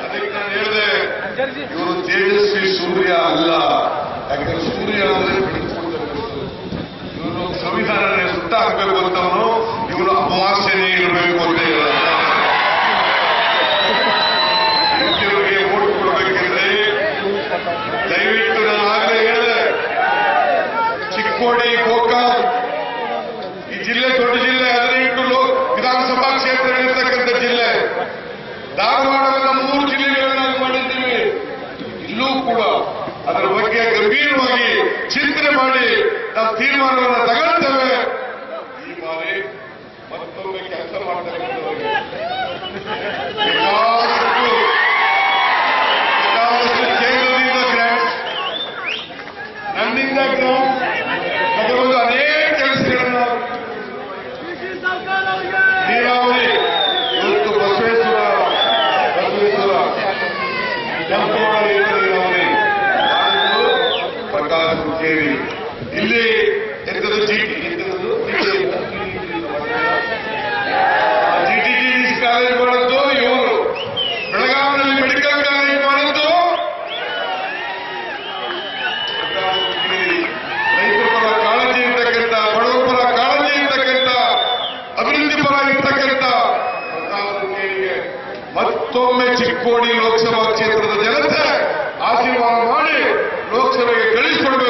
ಅದಕ್ಕೆ ನಾನು ಹೇಳಿದೆ, ಇವರು ತೇಜಸ್ವಿ ಸೂರ್ಯ ಅಲ್ಲ. ಯಾಕಂದ್ರೆ ಸೂರ್ಯ ಅಂದ್ರೆ ಇವರು ಸಂವಿಧಾನ ಸುಟ್ಟಾಕಬೇಕು ಅಂತವನು, ಇವರು ಅಮಾವಾಸ್ಯನೇ ಇರಬೇಕು ಅಂತ ಹೇಳ. ವ್ಯಕ್ತಿಯವರಿಗೆ ಓಟ್ ಕೊಡಬೇಕಿದ್ರೆ ದಯವಿಟ್ಟು ನಾನು ಆಗಲೇ ಹೇಳಿದೆ, ಚಿಕ್ಕೋಡಿ, ಗೋಕಾಕ್ ಈ ಜಿಲ್ಲೆ ದೊಡ್ಡ ಜಿಲ್ಲೆ, 18 ವಿಧಾನಸಭಾ ಕ್ಷೇತ್ರ ಇರತಕ್ಕಂಥ ಜಿಲ್ಲೆ. ಧಾರವಾಡವನ್ನು 3 ಜಿಲ್ಲೆಗಳನ್ನಾಗಿ ಮಾಡಿದ್ದೀವಿ. ಇಲ್ಲೂ ಕೂಡ ಅದರ ಬಗ್ಗೆ ಗಂಭೀರವಾಗಿ ಚಿಂತನೆ ಮಾಡಿ ನಾವು ತೀರ್ಮಾನವನ್ನು ತಗೊಳ್ತೇವೆ. ಈ ಬಾರಿ ಮತ್ತೊಮ್ಮೆ ಕೆಲಸ ಮಾಡ್ತಕ್ಕಂಥವರಿಗೆ ಕೇಂದ್ರದಿಂದ ಗ್ರಾಂಟ್, ನನ್ನಿಂದ ಗ್ರಾಂಟ್ ತಗೊಂಡು ಅನೇಕ ಕೆಲಸಗಳನ್ನು ನೀರಾವರಿ, ಇವತ್ತು ಬಸವೇಶ್ವರ ಕೆಂಪೇಗೌಡ ನೀರಾವರಿ, ಪ್ರಕಾಶ್ ಹುಕ್ಕೇರಿ, ಇಲ್ಲಿ ಎಂಥದ್ದು GTTDC ಕಾಲೇಜ್ ಮಾಡಿದ್ದು ಇವರು, ಬೆಳಗಾವಿಯಲ್ಲಿ ಮೆಡಿಕಲ್ ಕಾಲೇಜ್ ಮಾಡಿದ್ದು ರೈತರ ಪರ ಕಾಳಜಿ ಇರ್ತಕ್ಕಂಥ, ಬಡವರ ಪರ ಕಾಳಜಿ ಇರ್ತಕ್ಕಂಥ, ಅಭಿವೃದ್ಧಿ ಪರ ಇರ್ತಕ್ಕಂಥ ಪ್ರಕಾಶ್ ಹುಕ್ಕೇರಿಗೆ ಮತ್ತೊಮ್ಮೆ ಚಿಕ್ಕೋಡಿ ಲೋಕಸಭಾ ಕ್ಷೇತ್ರದ ಜನತೆ ಆಶೀರ್ವಾದ ಮಾಡಿ ಲೋಕಸಭೆಗೆ ಕಳಿಸಿಕೊಡಬೇಕು.